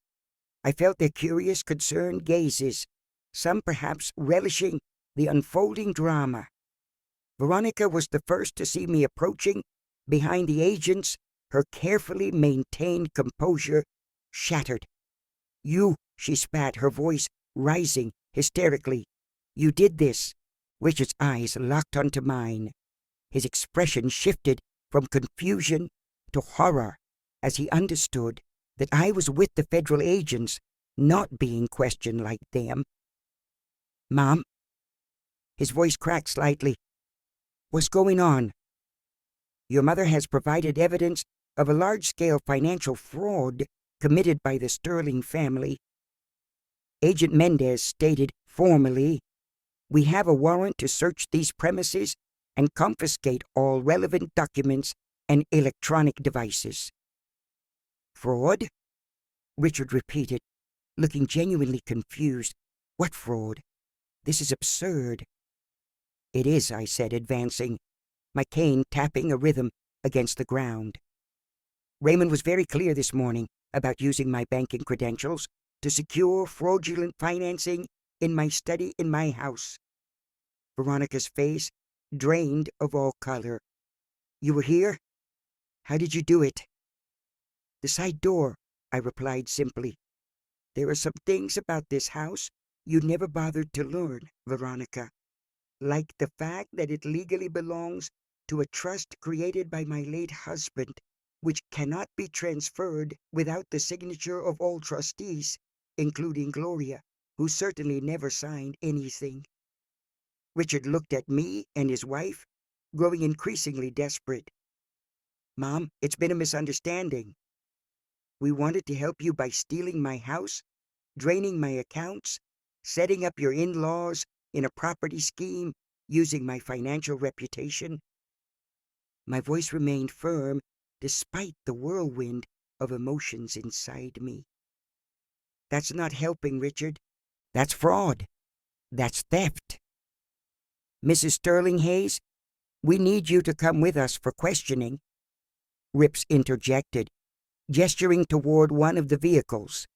I felt their curious, concerned gazes, some perhaps relishing the unfolding drama. Veronica was the first to see me approaching. Behind the agents, her carefully maintained composure shattered. "You," she spat, her voice rising hysterically. "You did this." Richard's eyes locked onto mine. His expression shifted from confusion to horror as he understood that I was with the federal agents, not being questioned like them. "Mom?" His voice cracked slightly. "What's going on?" "Your mother has provided evidence of a large-scale financial fraud committed by the Sterling family." Agent Mendez stated formally, "We have a warrant to search these premises and confiscate all relevant documents and electronic devices." "Fraud?" Richard repeated, looking genuinely confused. "What fraud? This is absurd." "It is," I said, advancing, my cane tapping a rhythm against the ground. "Raymond was very clear this morning about using my banking credentials to secure fraudulent financing in my study in my house." Veronica's face drained of all color. "You were here? How did you do it?" "The side door," I replied simply. "There are some things about this house you never bothered to learn, Veronica. Like the fact that it legally belongs to a trust created by my late husband, which cannot be transferred without the signature of all trustees, including Gloria, who certainly never signed anything." Richard looked at me and his wife, growing increasingly desperate. "Mom, it's been a misunderstanding. We wanted to help you by stealing my house, draining my accounts, setting up your in-laws in a property scheme, using my financial reputation." My voice remained firm despite the whirlwind of emotions inside me. "That's not helping, Richard. That's fraud. That's theft." Mrs. Sterling Hayes, we need you to come with us for questioning. Ripps interjected, gesturing toward one of the vehicles.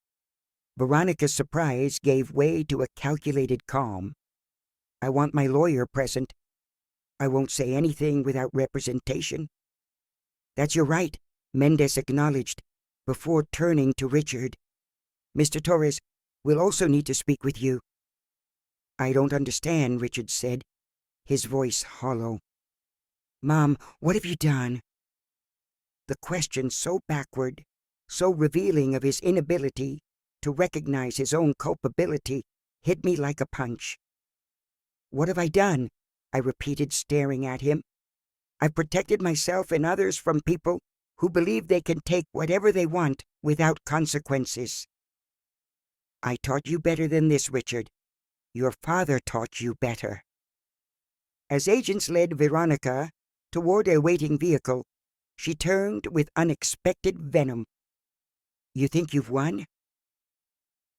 Veronica's surprise gave way to a calculated calm. I want my lawyer present. I won't say anything without representation. That's your right, Mendez acknowledged, before turning to Richard. Mr. Torres, we'll also need to speak with you. I don't understand, Richard said, his voice hollow. Mom, what have you done? The question, so backward, so revealing of his inability to recognize his own culpability, hit me like a punch. What have I done? I repeated, staring at him. I've protected myself and others from people who believe they can take whatever they want without consequences. I taught you better than this, Richard. Your father taught you better. As agents led Veronica toward a waiting vehicle, she turned with unexpected venom. You think you've won?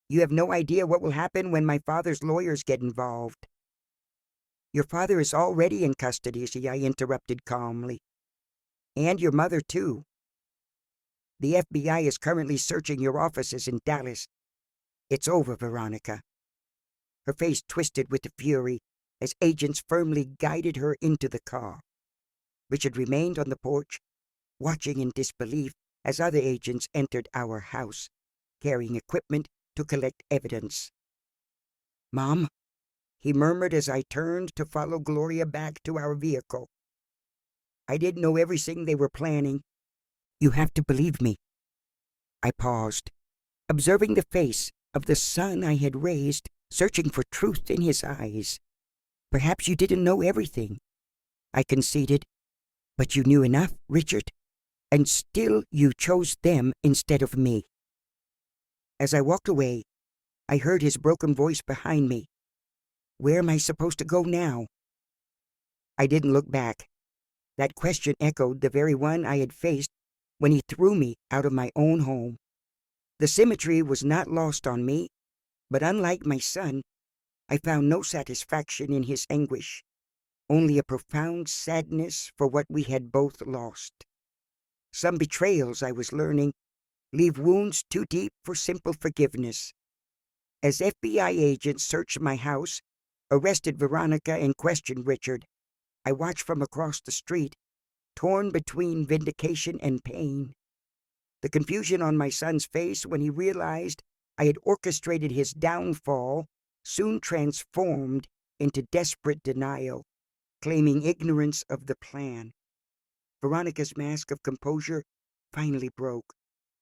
You have no idea what will happen when my father's lawyers get involved. Your father is already in custody, I interrupted calmly. And your mother, too. The FBI is currently searching your offices in Dallas. It's over, Veronica. Her face twisted with fury as agents firmly guided her into the car. Richard remained on the porch, watching in disbelief as other agents entered our house, carrying equipment to collect evidence. Mom, he murmured as I turned to follow Gloria back to our vehicle. I didn't know everything they were planning. You have to believe me. I paused, observing the face of the son I had raised, searching for truth in his eyes. Perhaps you didn't know everything, I conceded, but you knew enough, Richard, and still you chose them instead of me. As I walked away, I heard his broken voice behind me. Where am I supposed to go now? I didn't look back. That question echoed the very one I had faced when he threw me out of my own home. The symmetry was not lost on me, but unlike my son, I found no satisfaction in his anguish, only a profound sadness for what we had both lost. Some betrayals, I was learning, leave wounds too deep for simple forgiveness. As FBI agents searched my house, arrested Veronica and questioned Richard, I watched from across the street, torn between vindication and pain. The confusion on my son's face when he realized I had orchestrated his downfall soon transformed into desperate denial, claiming ignorance of the plan. Veronica's mask of composure finally broke,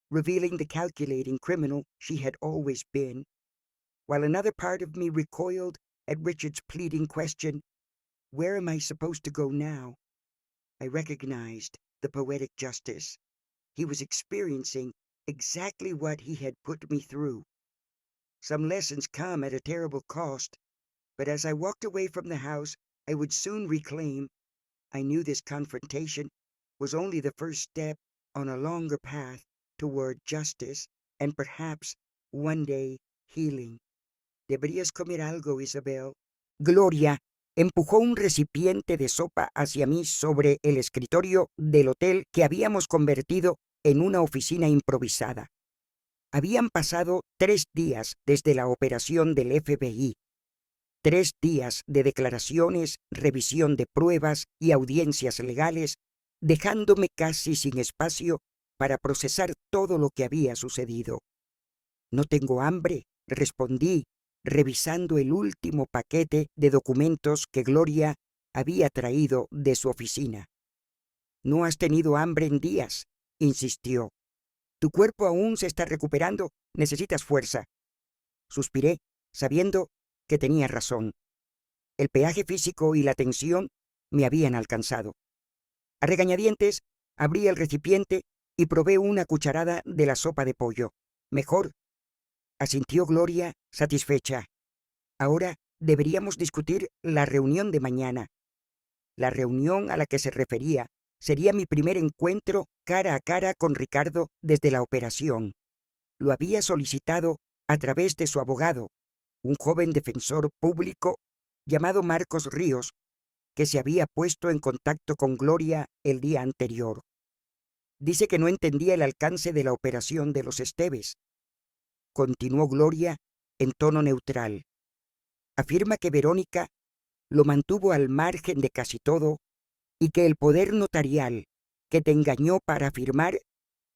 revealing the calculating criminal she had always been, while another part of me recoiled at Richard's pleading question, where am I supposed to go now? I recognized the poetic justice. He was experiencing exactly what he had put me through. Some lessons come at a terrible cost, but as I walked away from the house I would soon reclaim, I knew this confrontation was only the first step on a longer path toward justice and perhaps, one day, healing. Deberías comer algo, Isabel. Gloria empujó un recipiente de sopa hacia mí sobre el escritorio del hotel que habíamos convertido en una oficina improvisada. Habían pasado 3 días desde la operación del FBI. 3 días de declaraciones, revisión de pruebas y audiencias legales, dejándome casi sin espacio para procesar todo lo que había sucedido. No tengo hambre, respondí, revisando el último paquete de documentos que Gloria había traído de su oficina. No has tenido hambre en días, insistió. Tu cuerpo aún se está recuperando, necesitas fuerza. Suspiré, sabiendo que tenía razón. El peaje físico y la tensión me habían alcanzado. A regañadientes, abrí el recipiente y probé una cucharada de la sopa de pollo. Mejor, asintió Gloria, satisfecha. Ahora deberíamos discutir la reunión de mañana. La reunión a la que se refería sería mi primer encuentro cara a cara con Ricardo desde la operación. Lo había solicitado a través de su abogado, un joven defensor público llamado Marcos Ríos, que se había puesto en contacto con Gloria el día anterior. Dice que no entendía el alcance de la operación de los Esteves. Continuó Gloria en tono neutral. Afirma que Verónica lo mantuvo al margen de casi todo y que el poder notarial que te engañó para firmar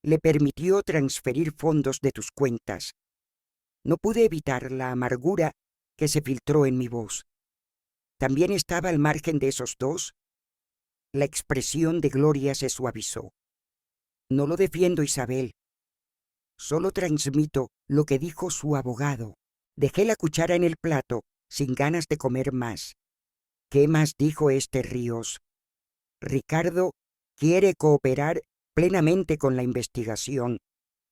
le permitió transferir fondos de tus cuentas. No pude evitar la amargura que se filtró en mi voz. ¿También estaba al margen de esos dos? La expresión de Gloria se suavizó. No lo defiendo, Isabel. Solo transmito lo que dijo su abogado. Dejé la cuchara en el plato, sin ganas de comer más. ¿Qué más dijo este Ríos? Ricardo quiere cooperar plenamente con la investigación.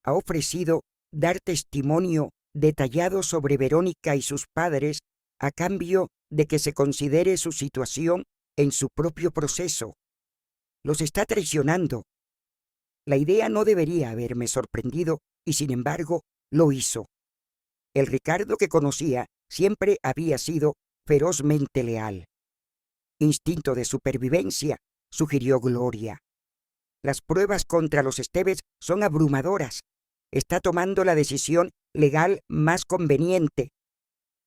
Ha ofrecido dar testimonio detallado sobre Verónica y sus padres a cambio de que se considere su situación en su propio proceso. Los está traicionando. La idea no debería haberme sorprendido y sin embargo lo hizo. El Ricardo que conocía siempre había sido ferozmente leal. Instinto de supervivencia, sugirió Gloria. Las pruebas contra los Esteves son abrumadoras. Está tomando la decisión legal más conveniente.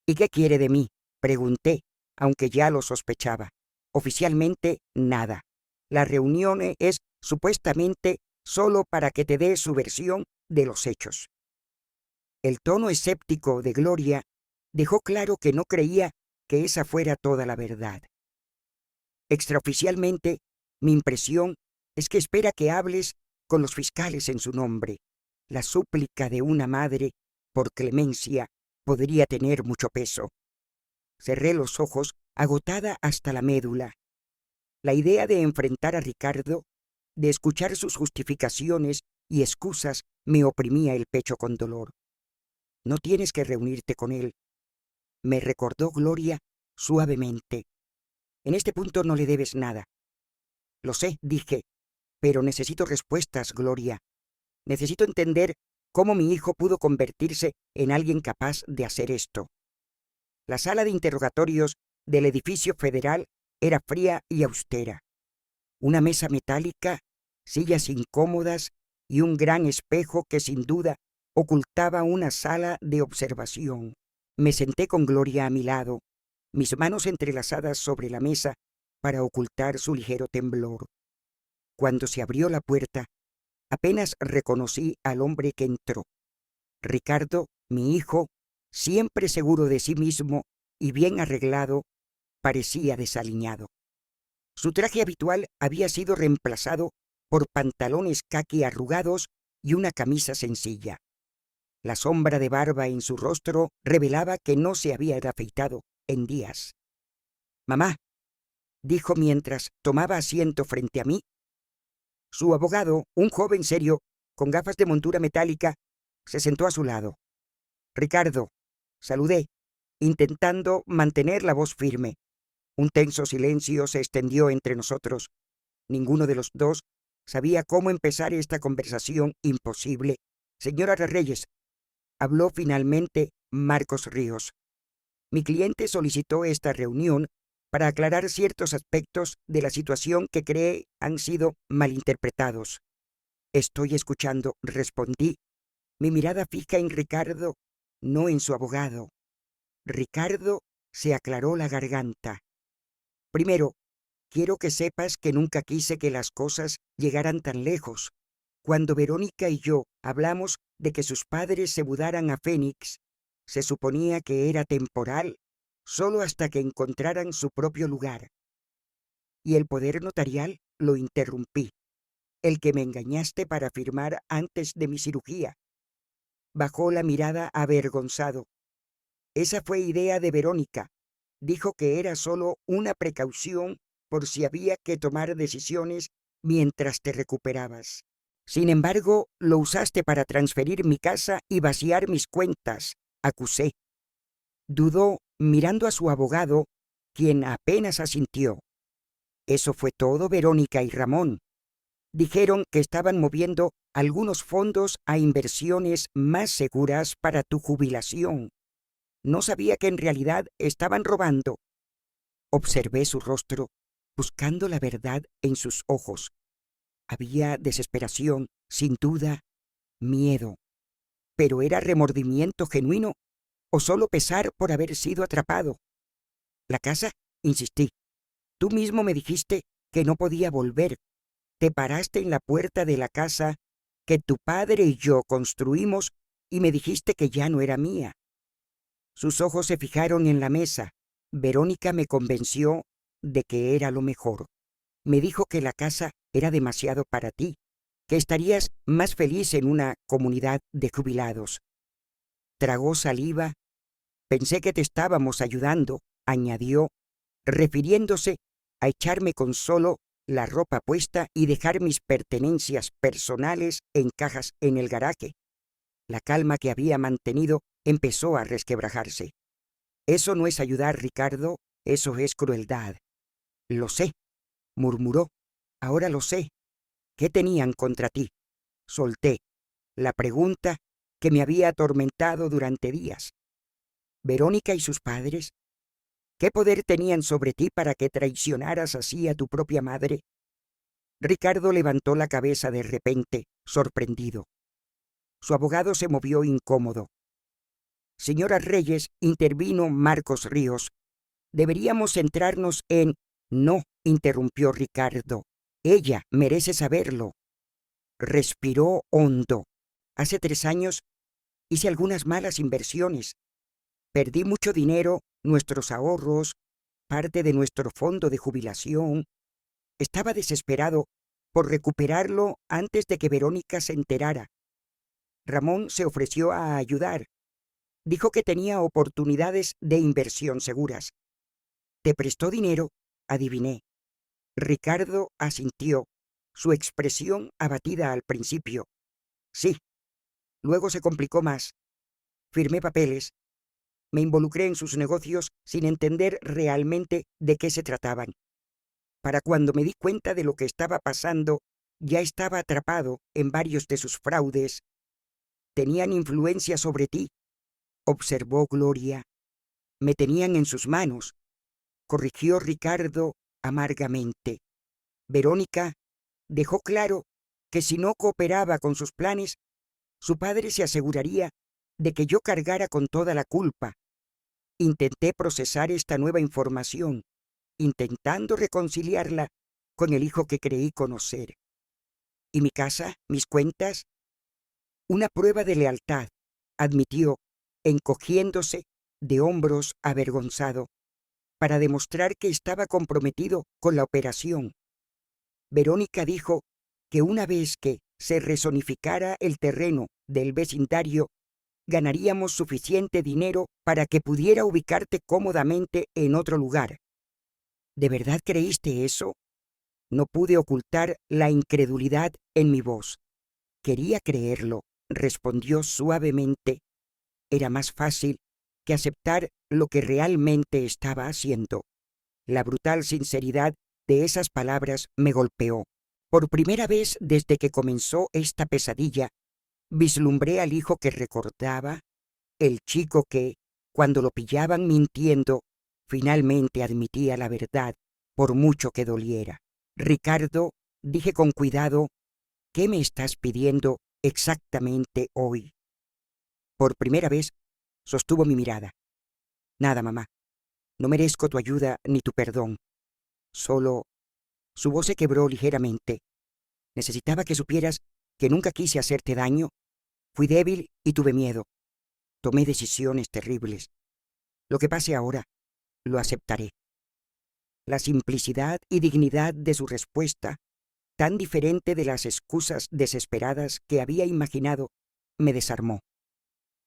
¿Y qué quiere de mí?, pregunté, aunque ya lo sospechaba. Oficialmente, nada. La reunión es supuestamente solo para que te dé su versión de los hechos. El tono escéptico de Gloria dejó claro que no creía que esa fuera toda la verdad. Extraoficialmente, mi impresión es que espera que hables con los fiscales en su nombre. La súplica de una madre por clemencia podría tener mucho peso. Cerré los ojos, agotada hasta la médula. La idea de enfrentar a Ricardo, de escuchar sus justificaciones y excusas, me oprimía el pecho con dolor. No tienes que reunirte con él, me recordó Gloria suavemente. En este punto no le debes nada. Lo sé, dije, pero necesito respuestas, Gloria. Necesito entender cómo mi hijo pudo convertirse en alguien capaz de hacer esto. La sala de interrogatorios del edificio federal era fría y austera. Una mesa metálica, sillas incómodas y un gran espejo que sin duda ocultaba una sala de observación. Me senté con Gloria a mi lado, mis manos entrelazadas sobre la mesa para ocultar su ligero temblor. Cuando se abrió la puerta, apenas reconocí al hombre que entró. Ricardo, mi hijo, siempre seguro de sí mismo y bien arreglado, parecía desaliñado. Su traje habitual había sido reemplazado por pantalones caqui arrugados y una camisa sencilla. La sombra de barba en su rostro revelaba que no se había afeitado en días. «Mamá», dijo mientras tomaba asiento frente a mí. Su abogado, un joven serio, con gafas de montura metálica, se sentó a su lado. «Ricardo», saludé, intentando mantener la voz firme. Un tenso silencio se extendió entre nosotros. Ninguno de los dos sabía cómo empezar esta conversación imposible. «Señora Reyes», habló finalmente Marcos Ríos. «Mi cliente solicitó esta reunión para aclarar ciertos aspectos de la situación que cree han sido malinterpretados». «Estoy escuchando», respondí, mi mirada fija en Ricardo, no en su abogado. Ricardo se aclaró la garganta. «Primero, quiero que sepas que nunca quise que las cosas llegaran tan lejos. Cuando Verónica y yo hablamos de que sus padres se mudaran a Phoenix, se suponía que era temporal, solo hasta que encontraran su propio lugar. Y el poder notarial lo interrumpí, el que me engañaste para firmar antes de mi cirugía». Bajó la mirada avergonzado. «Esa fue idea de Verónica. Dijo que era solo una precaución por si había que tomar decisiones mientras te recuperabas. Sin embargo, lo usaste para transferir mi casa y vaciar mis cuentas», acusé. Dudó mirando a su abogado, quien apenas asintió. «Eso fue todo, Verónica y Ramón. Dijeron que estaban moviendo algunos fondos a inversiones más seguras para tu jubilación. No sabía que en realidad estaban robando». Observé su rostro buscando la verdad en sus ojos. Había desesperación, sin duda, miedo. ¿Pero era remordimiento genuino o solo pesar por haber sido atrapado? ¿La casa? Insistí. Tú mismo me dijiste que no podía volver. Te paraste en la puerta de la casa que tu padre y yo construimos y me dijiste que ya no era mía. Sus ojos se fijaron en la mesa. Verónica me convenció de que era lo mejor. Me dijo que la casa era demasiado para ti, que estarías más feliz en una comunidad de jubilados. Tragó saliva. Pensé que te estábamos ayudando, añadió, refiriéndose a echarme con solo la ropa puesta y dejar mis pertenencias personales en cajas en el garaje. La calma que había mantenido empezó a resquebrajarse. Eso no es ayudar, Ricardo, eso es crueldad. Lo sé, murmuró. Ahora lo sé. ¿Qué tenían contra ti? Solté la pregunta que me había atormentado durante días. ¿Verónica y sus padres? ¿Qué poder tenían sobre ti para que traicionaras así a tu propia madre? Ricardo levantó la cabeza de repente, sorprendido. Su abogado se movió incómodo. Señora Reyes, intervino Marcos Ríos. Deberíamos centrarnos en... No, interrumpió Ricardo. Ella merece saberlo. Respiró hondo. Hace 3 años hice algunas malas inversiones. Perdí mucho dinero, nuestros ahorros, parte de nuestro fondo de jubilación. Estaba desesperado por recuperarlo antes de que Verónica se enterara. Ramón se ofreció a ayudar. Dijo que tenía oportunidades de inversión seguras. ¿Te prestó dinero? Adiviné. Ricardo asintió, su expresión abatida al principio. Sí. Luego se complicó más. Firmé papeles. Me involucré en sus negocios sin entender realmente de qué se trataban. Para cuando me di cuenta de lo que estaba pasando, ya estaba atrapado en varios de sus fraudes. Tenían influencia sobre ti, observó Gloria. Me tenían en sus manos, corrigió Ricardo amargamente. Verónica dejó claro que si no cooperaba con sus planes, su padre se aseguraría de que yo cargara con toda la culpa. Intenté procesar esta nueva información, intentando reconciliarla con el hijo que creí conocer. ¿Y mi casa? ¿Mis cuentas? Una prueba de lealtad, admitió, encogiéndose de hombros avergonzado, para demostrar que estaba comprometido con la operación. Verónica dijo que una vez que se rezonificara el terreno del vecindario, ganaríamos suficiente dinero para que pudiera ubicarte cómodamente en otro lugar. ¿De verdad creíste eso? No pude ocultar la incredulidad en mi voz. Quería creerlo, respondió suavemente. Era más fácil que aceptar lo que realmente estaba haciendo. La brutal sinceridad de esas palabras me golpeó. Por primera vez desde que comenzó esta pesadilla, vislumbré al hijo que recordaba, el chico que, cuando lo pillaban mintiendo, finalmente admitía la verdad, por mucho que doliera. Ricardo, dije con cuidado, ¿qué me estás pidiendo exactamente hoy? Por primera vez, sostuvo mi mirada. Nada, mamá. No merezco tu ayuda ni tu perdón. Solo... Su voz se quebró ligeramente. Necesitaba que supieras que nunca quise hacerte daño. Fui débil y tuve miedo. Tomé decisiones terribles. Lo que pase ahora, lo aceptaré. La simplicidad y dignidad de su respuesta, tan diferente de las excusas desesperadas que había imaginado, me desarmó.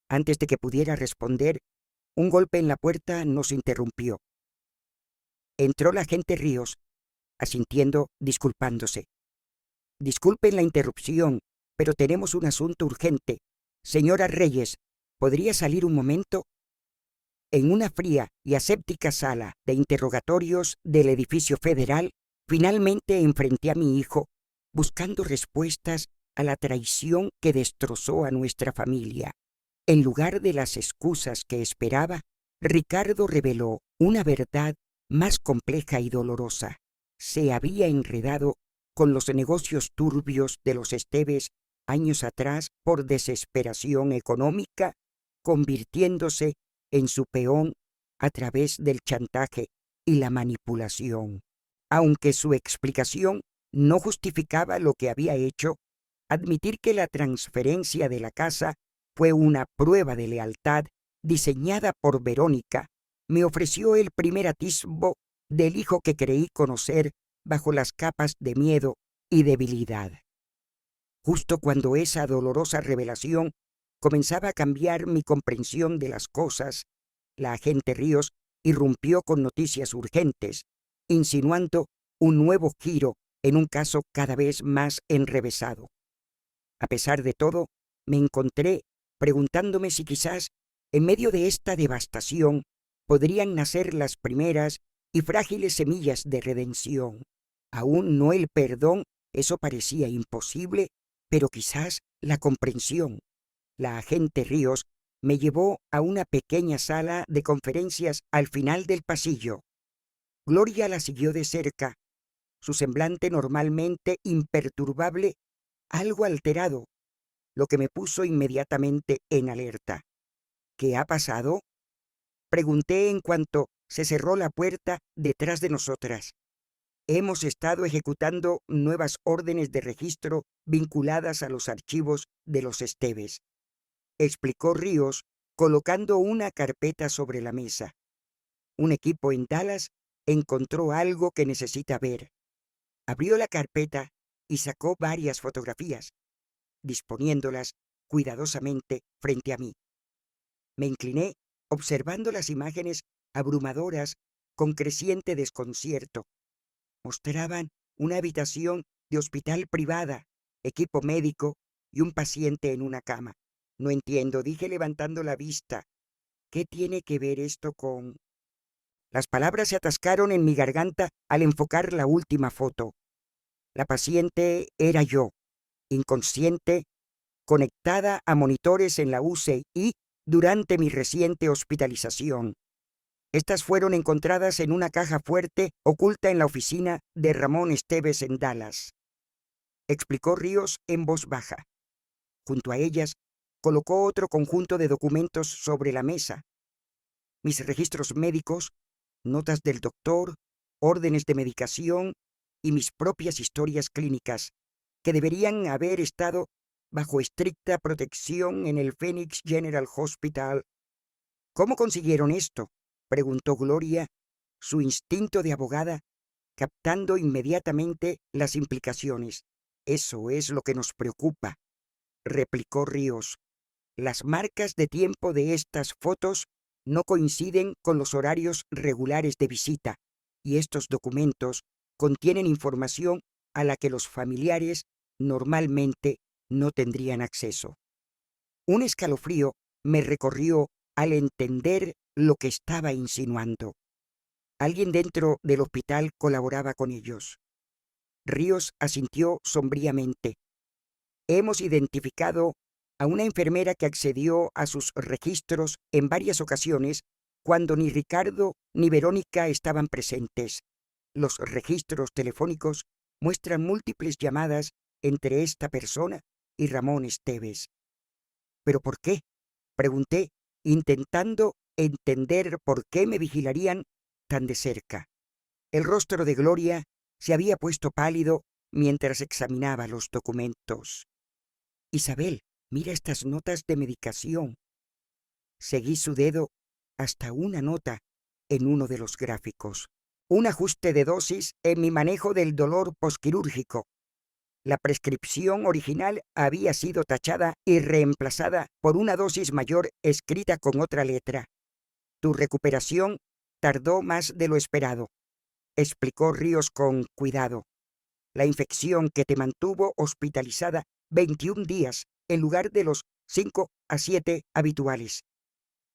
Antes de que pudiera responder, un golpe en la puerta nos interrumpió. Entró la agente Ríos, asintiendo, disculpándose. Disculpen la interrupción, pero tenemos un asunto urgente. Señora Reyes, ¿podría salir un momento? En una fría y aséptica sala de interrogatorios del edificio federal, finalmente enfrenté a mi hijo, buscando respuestas a la traición que destrozó a nuestra familia. En lugar de las excusas que esperaba, Ricardo reveló una verdad más compleja y dolorosa. se había enredado con los negocios turbios de los Esteves años atrás por desesperación económica, convirtiéndose en su peón a través del chantaje y la manipulación. Aunque su explicación no justificaba lo que había hecho, admitir que la transferencia de la casa fue una prueba de lealtad diseñada por Verónica me ofreció el primer atisbo del hijo que creí conocer bajo las capas de miedo y debilidad. Justo cuando esa dolorosa revelación comenzaba a cambiar mi comprensión de las cosas, la agente Ríos irrumpió con noticias urgentes, insinuando un nuevo giro en un caso cada vez más enrevesado. A pesar de todo, me encontré preguntándome si quizás, en medio de esta devastación, podrían nacer las primeras y frágiles semillas de redención. Aún no el perdón, eso parecía imposible, pero quizás la comprensión. La agente Ríos me llevó a una pequeña sala de conferencias al final del pasillo. Gloria la siguió de cerca, su semblante normalmente imperturbable, algo alterado, lo que me puso inmediatamente en alerta. ¿Qué ha pasado?, pregunté en cuanto se cerró la puerta detrás de nosotras. Hemos estado ejecutando nuevas órdenes de registro vinculadas a los archivos de los Esteves, explicó Ríos, colocando una carpeta sobre la mesa. Un equipo en Dallas encontró algo que necesita ver. Abrió la carpeta y sacó varias fotografías, disponiéndolas cuidadosamente frente a mí. Me incliné observando las imágenes abrumadoras con creciente desconcierto. Mostraban una habitación de hospital privada, equipo médico y un paciente en una cama. No entiendo, dije levantando la vista. ¿Qué tiene que ver esto con...? Las palabras se atascaron en mi garganta al enfocar la última foto. La paciente era yo, inconsciente, conectada a monitores en la UCI durante mi reciente hospitalización. Estas fueron encontradas en una caja fuerte oculta en la oficina de Ramón Esteves en Dallas, explicó Ríos en voz baja. Junto a ellas, colocó otro conjunto de documentos sobre la mesa. Mis registros médicos, notas del doctor, órdenes de medicación y mis propias historias clínicas, que deberían haber estado bajo estricta protección en el Phoenix General Hospital. ¿Cómo consiguieron esto?, preguntó Gloria, su instinto de abogada captando inmediatamente las implicaciones. Eso es lo que nos preocupa, replicó Ríos. Las marcas de tiempo de estas fotos no coinciden con los horarios regulares de visita, y estos documentos contienen información a la que los familiares normalmente no tendrían acceso. Un escalofrío me recorrió al entender lo que estaba insinuando. Alguien dentro del hospital colaboraba con ellos. Ríos asintió sombríamente. Hemos identificado a una enfermera que accedió a sus registros en varias ocasiones cuando ni Ricardo ni Verónica estaban presentes. Los registros telefónicos muestran múltiples llamadas entre esta persona y Ramón Esteves. ¿Pero por qué?, pregunté, intentando entender por qué me vigilarían tan de cerca. El rostro de Gloria se había puesto pálido mientras examinaba los documentos. Isabel, mira estas notas de medicación. Seguí su dedo hasta una nota en uno de los gráficos. Un ajuste de dosis en mi manejo del dolor posquirúrgico. La prescripción original había sido tachada y reemplazada por una dosis mayor escrita con otra letra. Tu recuperación tardó más de lo esperado, explicó Ríos con cuidado. La infección que te mantuvo hospitalizada 21 días en lugar de los 5 a 7 habituales.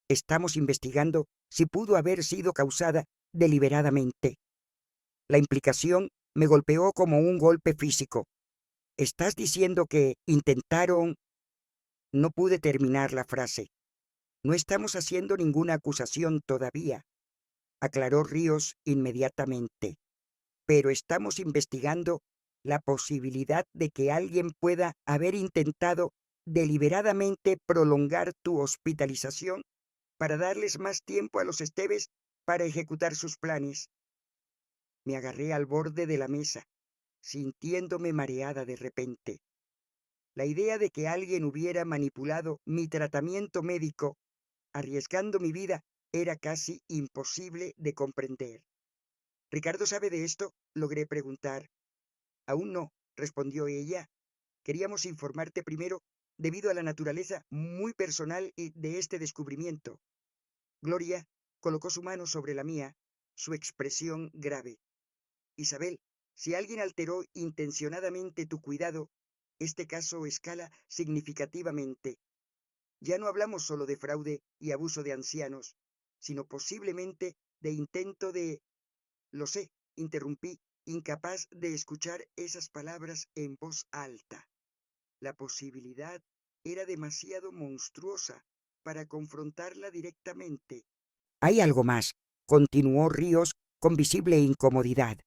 Estamos investigando si pudo haber sido causada deliberadamente. La implicación me golpeó como un golpe físico. ¿Estás diciendo que intentaron...? No pude terminar la frase. No estamos haciendo ninguna acusación todavía, aclaró Ríos inmediatamente. pero estamos investigando la posibilidad de que alguien pueda haber intentado deliberadamente prolongar tu hospitalización para darles más tiempo a los Esteves para ejecutar sus planes. Me agarré al borde de la mesa, sintiéndome mareada de repente. La idea de que alguien hubiera manipulado mi tratamiento médico, arriesgando mi vida, era casi imposible de comprender. ¿Ricardo sabe de esto?, logré preguntar. Aún no, respondió ella. Queríamos informarte primero debido a la naturaleza muy personal de este descubrimiento. Gloria colocó su mano sobre la mía, su expresión grave. Isabel, si alguien alteró intencionadamente tu cuidado, este caso escala significativamente. Ya no hablamos solo de fraude y abuso de ancianos, sino posiblemente de intento de... Lo sé, interrumpí, incapaz de escuchar esas palabras en voz alta. La posibilidad era demasiado monstruosa para confrontarla directamente. Hay algo más, continuó Ríos con visible incomodidad.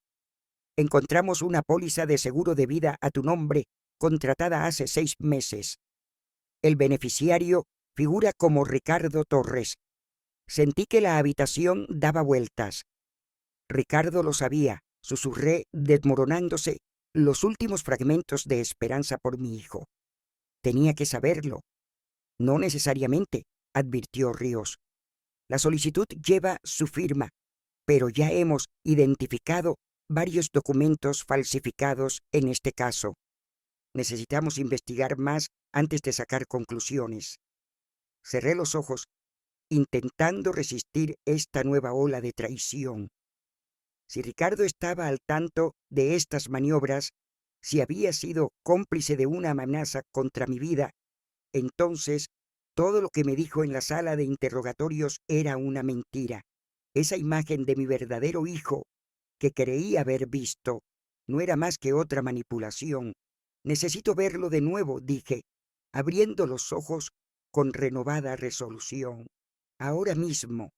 Encontramos una póliza de seguro de vida a tu nombre contratada hace 6 meses. El beneficiario figura como Ricardo Torres. Sentí que la habitación daba vueltas. Ricardo lo sabía, susurré, desmoronándose los últimos fragmentos de esperanza por mi hijo. Tenía que saberlo. No necesariamente, advirtió Ríos. La solicitud lleva su firma, pero ya hemos identificado varios documentos falsificados en este caso. Necesitamos investigar más antes de sacar conclusiones. Cerré los ojos, intentando resistir esta nueva ola de traición. Si Ricardo estaba al tanto de estas maniobras, si había sido cómplice de una amenaza contra mi vida, entonces todo lo que me dijo en la sala de interrogatorios era una mentira. Esa imagen de mi verdadero hijo, que creí haber visto, no era más que otra manipulación. Necesito verlo de nuevo, dije, abriendo los ojos con renovada resolución. Ahora mismo.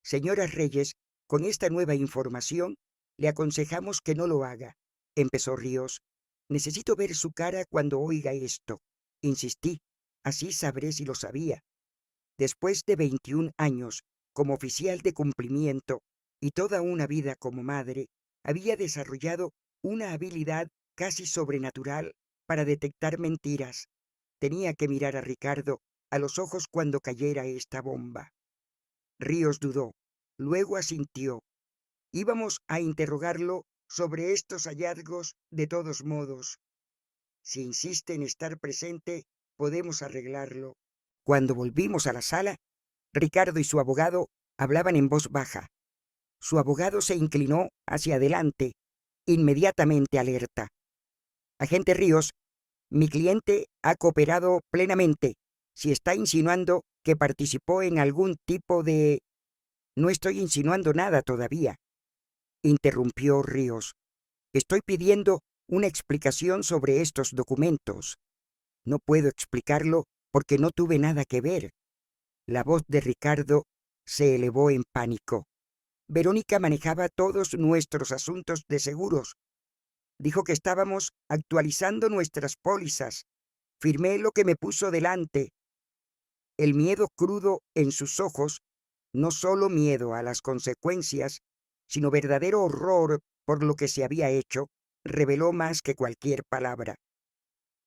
Señora Reyes, con esta nueva información, le aconsejamos que no lo haga, empezó Ríos. Necesito ver su cara cuando oiga esto. Insistí, así sabré si lo sabía. Después de 21 años como oficial de cumplimiento y toda una vida como madre, había desarrollado una habilidad casi sobrenatural para detectar mentiras. Tenía que mirar a Ricardo a los ojos cuando cayera esta bomba. Ríos dudó, luego asintió. Íbamos a interrogarlo sobre estos hallazgos de todos modos. Si insiste en estar presente, podemos arreglarlo. Cuando volvimos a la sala, Ricardo y su abogado hablaban en voz baja. Su abogado se inclinó hacia adelante, inmediatamente alerta. Agente Ríos, mi cliente ha cooperado plenamente. Si está insinuando que participó en algún tipo de... No estoy insinuando nada todavía, interrumpió Ríos. Estoy pidiendo una explicación sobre estos documentos. No puedo explicarlo porque no tuve nada que ver. La voz de Ricardo se elevó en pánico. Verónica manejaba todos nuestros asuntos de seguros. Dijo que estábamos actualizando nuestras pólizas. Firmé lo que me puso delante. El miedo crudo en sus ojos, no solo miedo a las consecuencias, sino verdadero horror por lo que se había hecho, reveló más que cualquier palabra.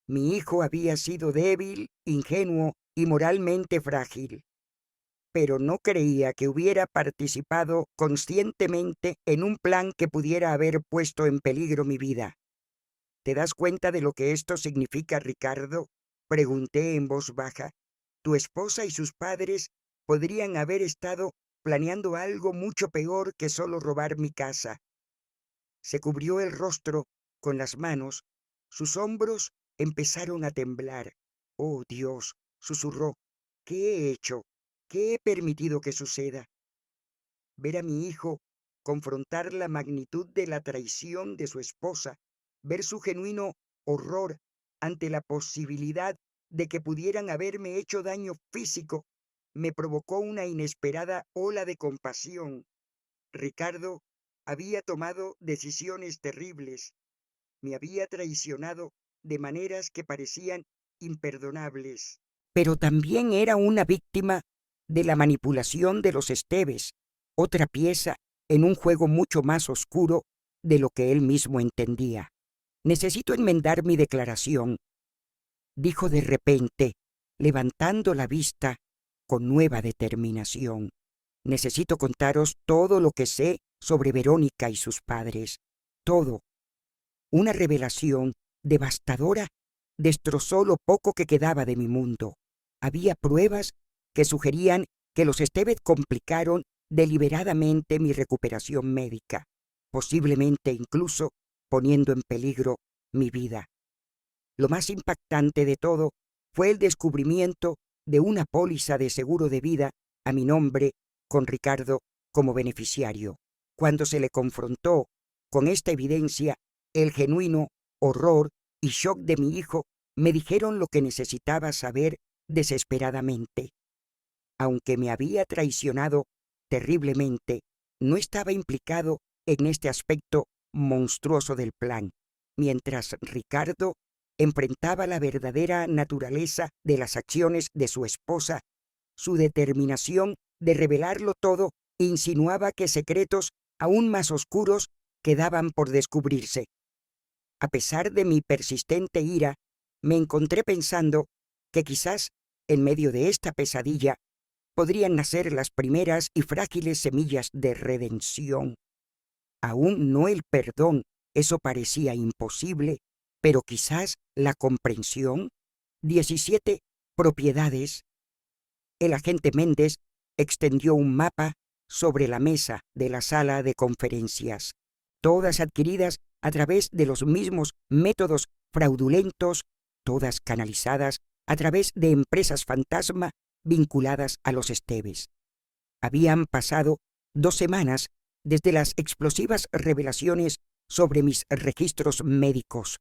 Mi hijo había sido débil, ingenuo y moralmente frágil, pero no creía que hubiera participado conscientemente en un plan que pudiera haber puesto en peligro mi vida. ¿Te das cuenta de lo que esto significa, Ricardo?, pregunté en voz baja. Tu esposa y sus padres podrían haber estado planeando algo mucho peor que solo robar mi casa. Se cubrió el rostro con las manos, sus hombros empezaron a temblar. Oh, Dios, susurró, ¿qué he hecho? ¿Qué he permitido que suceda? Ver a mi hijo confrontar la magnitud de la traición de su esposa, ver su genuino horror ante la posibilidad de que pudieran haberme hecho daño físico, me provocó una inesperada ola de compasión. Ricardo Había tomado decisiones terribles, me había traicionado de maneras que parecían imperdonables. Pero también era una víctima de la manipulación de los Esteves, otra pieza en un juego mucho más oscuro de lo que él mismo entendía. Necesito enmendar mi declaración, dijo de repente, levantando la vista con nueva determinación. Necesito contaros todo lo que sé sobre Verónica y sus padres. Todo. Una revelación devastadora destrozó lo poco que quedaba de mi mundo. Había pruebas que sugerían que los Estevez complicaron deliberadamente mi recuperación médica, posiblemente incluso poniendo en peligro mi vida. Lo más impactante de todo fue el descubrimiento de una póliza de seguro de vida a mi nombre con Ricardo como beneficiario. Cuando se le confrontó con esta evidencia, el genuino horror y shock de mi hijo me dijeron lo que necesitaba saber desesperadamente. Aunque me había traicionado terriblemente, no estaba implicado en este aspecto monstruoso del plan, mientras Ricardo enfrentaba la verdadera naturaleza de las acciones de su esposa. Su determinación de revelarlo todo insinuaba que secretos aún más oscuros quedaban por descubrirse. A pesar de mi persistente ira, me encontré pensando que quizás en medio de esta pesadilla podrían nacer las primeras y frágiles semillas de redención. Aún no el perdón, eso parecía imposible, pero quizás la comprensión. 17 propiedades. El agente Méndez extendió un mapa sobre la mesa de la sala de conferencias, todas adquiridas a través de los mismos métodos fraudulentos, todas canalizadas a través de empresas fantasma vinculadas a los Esteves. Habían pasado 2 semanas desde las explosivas revelaciones sobre mis registros médicos.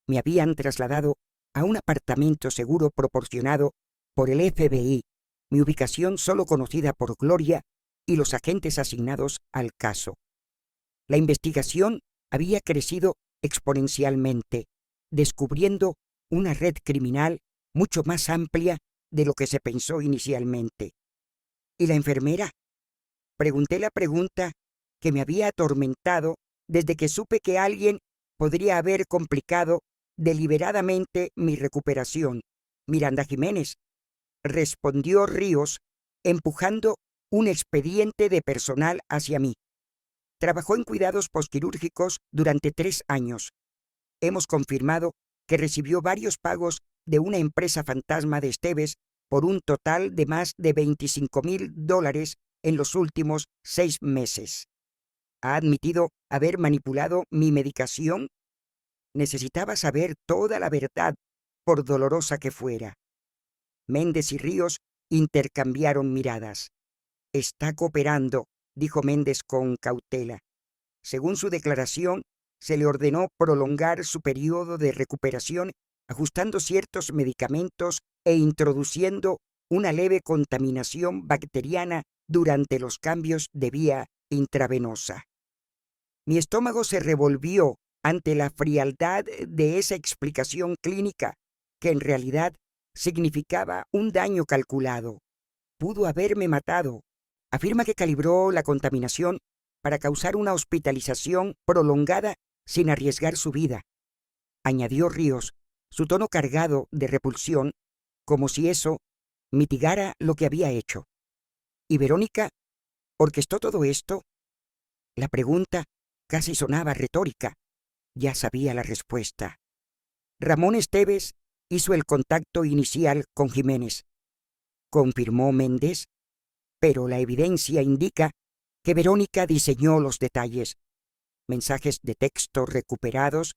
Me habían trasladado a un apartamento seguro proporcionado por el FBI, mi ubicación solo conocida por Gloria y los agentes asignados al caso. La investigación había crecido exponencialmente, descubriendo una red criminal mucho más amplia de lo que se pensó inicialmente. ¿Y la enfermera? Pregunté la pregunta que me había atormentado desde que supe que alguien podría haber complicado deliberadamente mi recuperación. Miranda Jiménez, respondió Ríos, empujando un expediente de personal hacia mí. Trabajó en cuidados posquirúrgicos durante 3 años. Hemos confirmado que recibió varios pagos de una empresa fantasma de Esteves por un total de más de $25,000 en los últimos 6 meses. ¿Ha admitido haber manipulado mi medicación? Necesitaba saber toda la verdad, por dolorosa que fuera. Méndez y Ríos intercambiaron miradas. Está cooperando, dijo Méndez con cautela. Según su declaración, se le ordenó prolongar su periodo de recuperación ajustando ciertos medicamentos e introduciendo una leve contaminación bacteriana durante los cambios de vía intravenosa. Mi estómago se revolvió ante la frialdad de esa explicación clínica, que en realidad significaba un daño calculado. Pudo haberme matado. Afirma que calibró la contaminación para causar una hospitalización prolongada sin arriesgar su vida, añadió Ríos, su tono cargado de repulsión, como si eso mitigara lo que había hecho. ¿Y Verónica orquestó todo esto? La pregunta casi sonaba retórica. Ya sabía la respuesta. Ramón Esteves hizo el contacto inicial con Jiménez, confirmó Méndez, pero la evidencia indica que Verónica diseñó los detalles. Mensajes de texto recuperados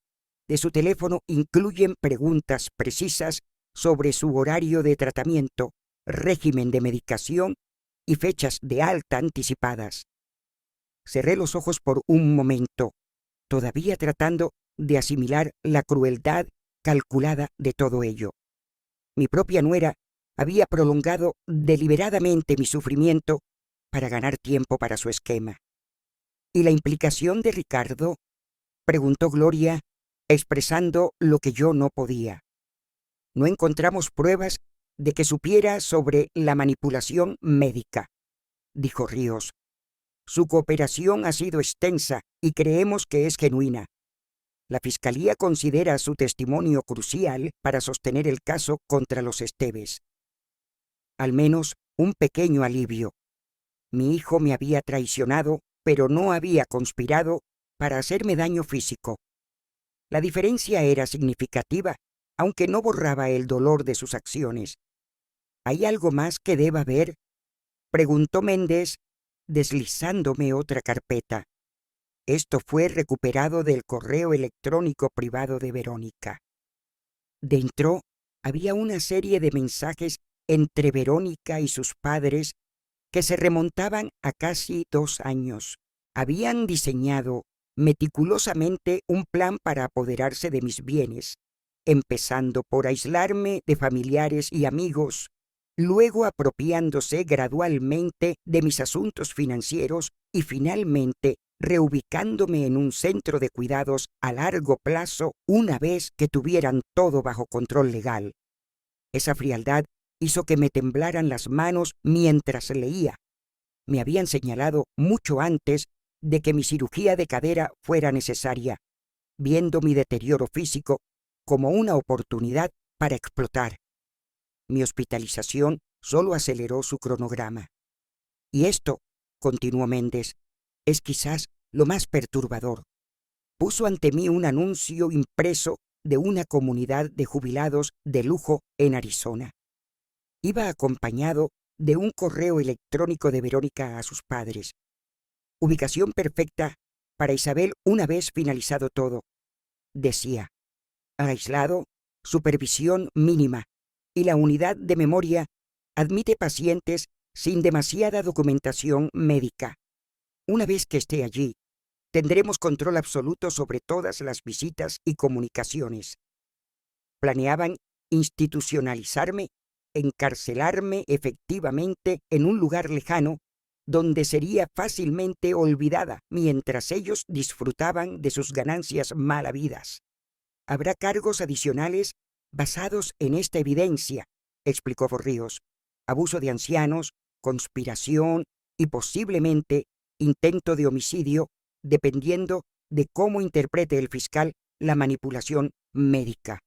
de su teléfono incluyen preguntas precisas sobre su horario de tratamiento, régimen de medicación y fechas de alta anticipadas. Cerré los ojos por un momento, todavía tratando de asimilar la crueldad calculada de todo ello. Mi propia nuera había prolongado deliberadamente mi sufrimiento para ganar tiempo para su esquema. ¿Y la implicación de Ricardo? Preguntó Gloria, expresando lo que yo no podía. No encontramos pruebas de que supiera sobre la manipulación médica, dijo Ríos. Su cooperación ha sido extensa y creemos que es genuina. La Fiscalía considera su testimonio crucial para sostener el caso contra los Esteves. Al menos un pequeño alivio. Mi hijo me había traicionado, pero no había conspirado para hacerme daño físico. La diferencia era significativa, aunque no borraba el dolor de sus acciones. ¿Hay algo más que deba ver?, preguntó Méndez, deslizándome otra carpeta. Esto fue recuperado del correo electrónico privado de Verónica. Dentro había una serie de mensajes entre Verónica y sus padres que se remontaban a casi 2 años. Habían diseñado meticulosamente un plan para apoderarse de mis bienes, empezando por aislarme de familiares y amigos, luego apropiándose gradualmente de mis asuntos financieros y finalmente reubicándome en un centro de cuidados a largo plazo una vez que tuvieran todo bajo control legal. Esa frialdad hizo que me temblaran las manos mientras leía. Me habían señalado mucho antes de que mi cirugía de cadera fuera necesaria, viendo mi deterioro físico como una oportunidad para explotar. Mi hospitalización solo aceleró su cronograma. Y esto, continuó Méndez, es quizás lo más perturbador. Puso ante mí un anuncio impreso de una comunidad de jubilados de lujo en Arizona. Iba acompañado de un correo electrónico de Verónica a sus padres. Ubicación perfecta para Isabel una vez finalizado todo. Decía, aislado, supervisión mínima, y la unidad de memoria admite pacientes sin demasiada documentación médica. Una vez que esté allí, tendremos control absoluto sobre todas las visitas y comunicaciones. Planeaban institucionalizarme, encarcelarme efectivamente en un lugar lejano donde sería fácilmente olvidada mientras ellos disfrutaban de sus ganancias mal habidas. Habrá cargos adicionales basados en esta evidencia, explicó Ríos. Abuso de ancianos, conspiración y posiblemente intento de homicidio, dependiendo de cómo interprete el fiscal la manipulación médica.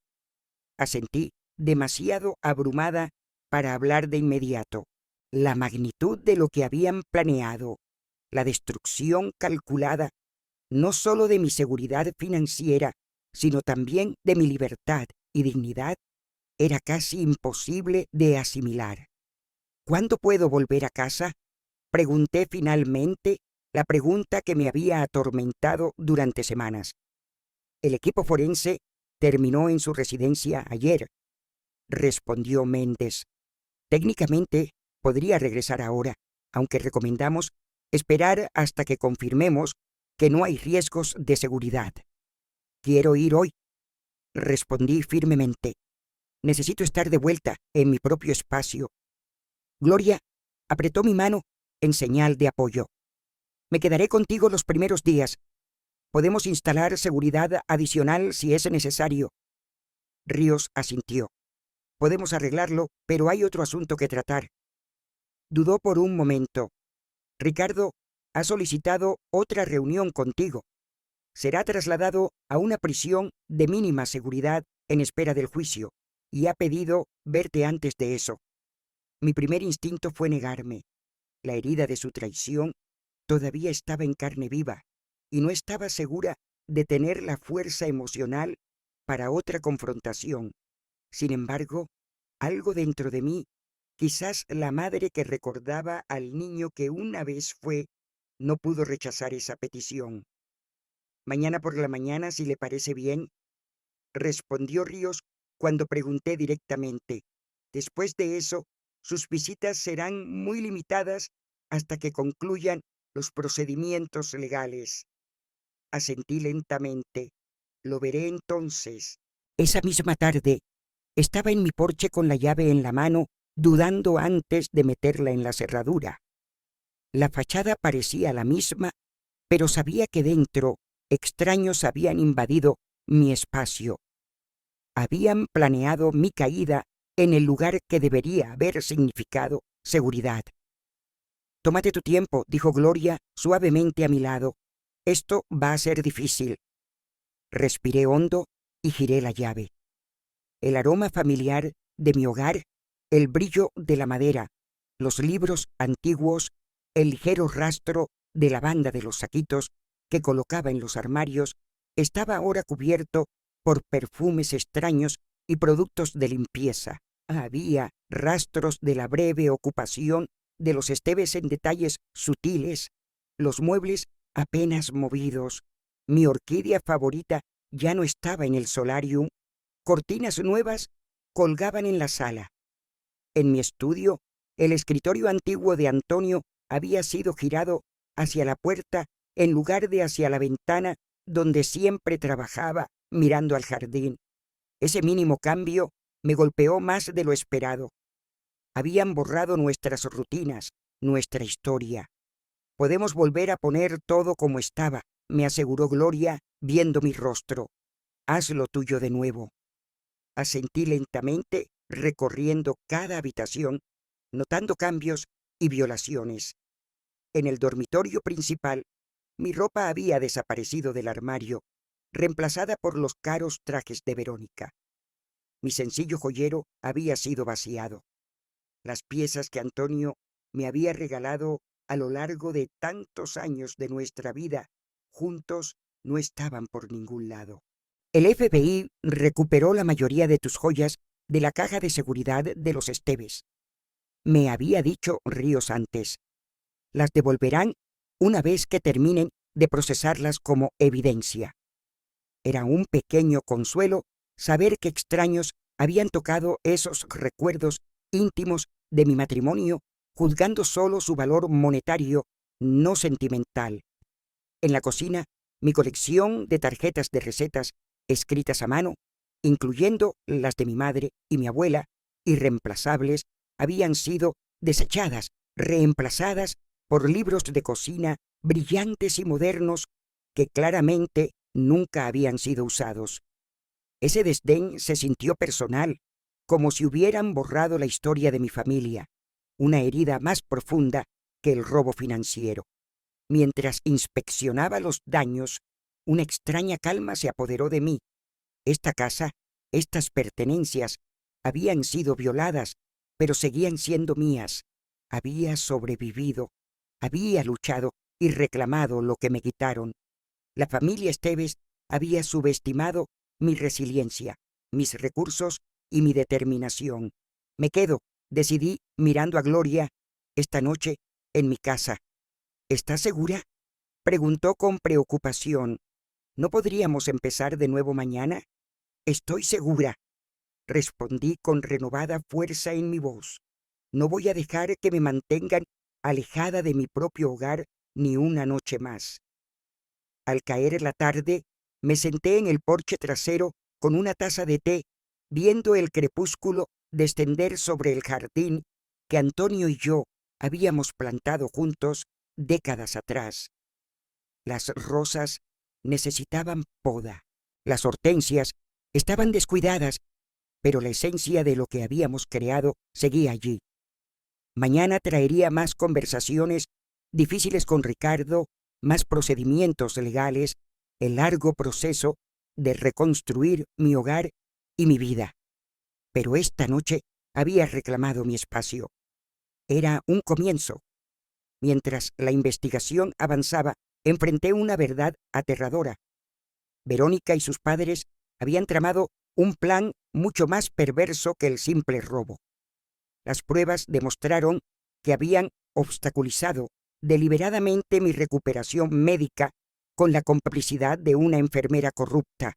Asentí, demasiado abrumada para hablar de inmediato. La magnitud de lo que habían planeado, la destrucción calculada, no solo de mi seguridad financiera, sino también de mi libertad y dignidad, era casi imposible de asimilar. ¿Cuándo puedo volver a casa?, pregunté finalmente, la pregunta que me había atormentado durante semanas. El equipo forense terminó en su residencia ayer, respondió Méndez. Técnicamente podría regresar ahora, aunque recomendamos esperar hasta que confirmemos que no hay riesgos de seguridad. Quiero ir hoy, respondí firmemente. Necesito estar de vuelta en mi propio espacio. Gloria apretó mi mano en señal de apoyo. Me quedaré contigo los primeros días. Podemos instalar seguridad adicional si es necesario. Ríos asintió. Podemos arreglarlo, pero hay otro asunto que tratar. Dudó por un momento. Ricardo ha solicitado otra reunión contigo. Será trasladado a una prisión de mínima seguridad en espera del juicio, y ha pedido verte antes de eso. Mi primer instinto fue negarme. La herida de su traición todavía estaba en carne viva, y no estaba segura de tener la fuerza emocional para otra confrontación. Sin embargo, algo dentro de mí, quizás la madre que recordaba al niño que una vez fue, no pudo rechazar esa petición. Mañana por la mañana, si le parece bien, respondió Ríos cuando pregunté directamente. Después de eso, sus visitas serán muy limitadas hasta que concluyan los procedimientos legales. Asentí lentamente. Lo veré entonces. Esa misma tarde, estaba en mi porche con la llave en la mano, dudando antes de meterla en la cerradura. La fachada parecía la misma, pero sabía que dentro extraños habían invadido mi espacio. Habían planeado mi caída en el lugar que debería haber significado seguridad. «Tómate tu tiempo», dijo Gloria suavemente a mi lado. «Esto va a ser difícil». Respiré hondo y giré la llave. El aroma familiar de mi hogar, el brillo de la madera, los libros antiguos, el ligero rastro de lavanda de los saquitos que colocaba en los armarios, estaba ahora cubierto por perfumes extraños y productos de limpieza. Había rastros de la breve ocupación de los Esteves en detalles sutiles, los muebles apenas movidos. Mi orquídea favorita ya no estaba en el solarium. Cortinas nuevas colgaban en la sala. En mi estudio, el escritorio antiguo de Antonio había sido girado hacia la puerta en lugar de hacia la ventana donde siempre trabajaba mirando al jardín. Ese mínimo cambio me golpeó más de lo esperado. Habían borrado nuestras rutinas, nuestra historia. «Podemos volver a poner todo como estaba», me aseguró Gloria viendo mi rostro. «Haz lo tuyo de nuevo». Asentí lentamente, recorriendo cada habitación, notando cambios y violaciones. En el dormitorio principal, mi ropa había desaparecido del armario, reemplazada por los caros trajes de Verónica. Mi sencillo joyero había sido vaciado. Las piezas que Antonio me había regalado a lo largo de tantos años de nuestra vida juntos no estaban por ningún lado. «El FBI recuperó la mayoría de tus joyas de la caja de seguridad de los Esteves», me había dicho Ríos antes. «Las devolverán una vez que terminen de procesarlas como evidencia». Era un pequeño consuelo saber que extraños habían tocado esos recuerdos íntimos de mi matrimonio, juzgando solo su valor monetario, no sentimental. En la cocina, mi colección de tarjetas de recetas escritas a mano, incluyendo las de mi madre y mi abuela, irreemplazables, habían sido desechadas, reemplazadas por libros de cocina brillantes y modernos que claramente nunca habían sido usados. Ese desdén se sintió personal, como si hubieran borrado la historia de mi familia, una herida más profunda que el robo financiero. Mientras inspeccionaba los daños, una extraña calma se apoderó de mí. Esta casa, estas pertenencias, habían sido violadas, pero seguían siendo mías. Había sobrevivido, había luchado y reclamado lo que me quitaron. La familia Esteves había subestimado mi resiliencia, mis recursos y mi determinación. «Me quedo», decidí mirando a Gloria, «esta noche en mi casa». «¿Estás segura?», preguntó con preocupación. «¿No podríamos empezar de nuevo mañana?». «Estoy segura», respondí con renovada fuerza en mi voz. «No voy a dejar que me mantengan alejada de mi propio hogar ni una noche más». Al caer la tarde, me senté en el porche trasero con una taza de té, viendo el crepúsculo descender sobre el jardín que Antonio y yo habíamos plantado juntos décadas atrás. Las rosas necesitaban poda, las hortensias estaban descuidadas, pero la esencia de lo que habíamos creado seguía allí. Mañana traería más conversaciones difíciles con Ricardo, más procedimientos legales, el largo proceso de reconstruir mi hogar y mi vida. Pero esta noche había reclamado mi espacio. Era un comienzo. Mientras la investigación avanzaba, enfrenté una verdad aterradora. Verónica y sus padres habían tramado un plan mucho más perverso que el simple robo. Las pruebas demostraron que habían obstaculizado deliberadamente mi recuperación médica con la complicidad de una enfermera corrupta.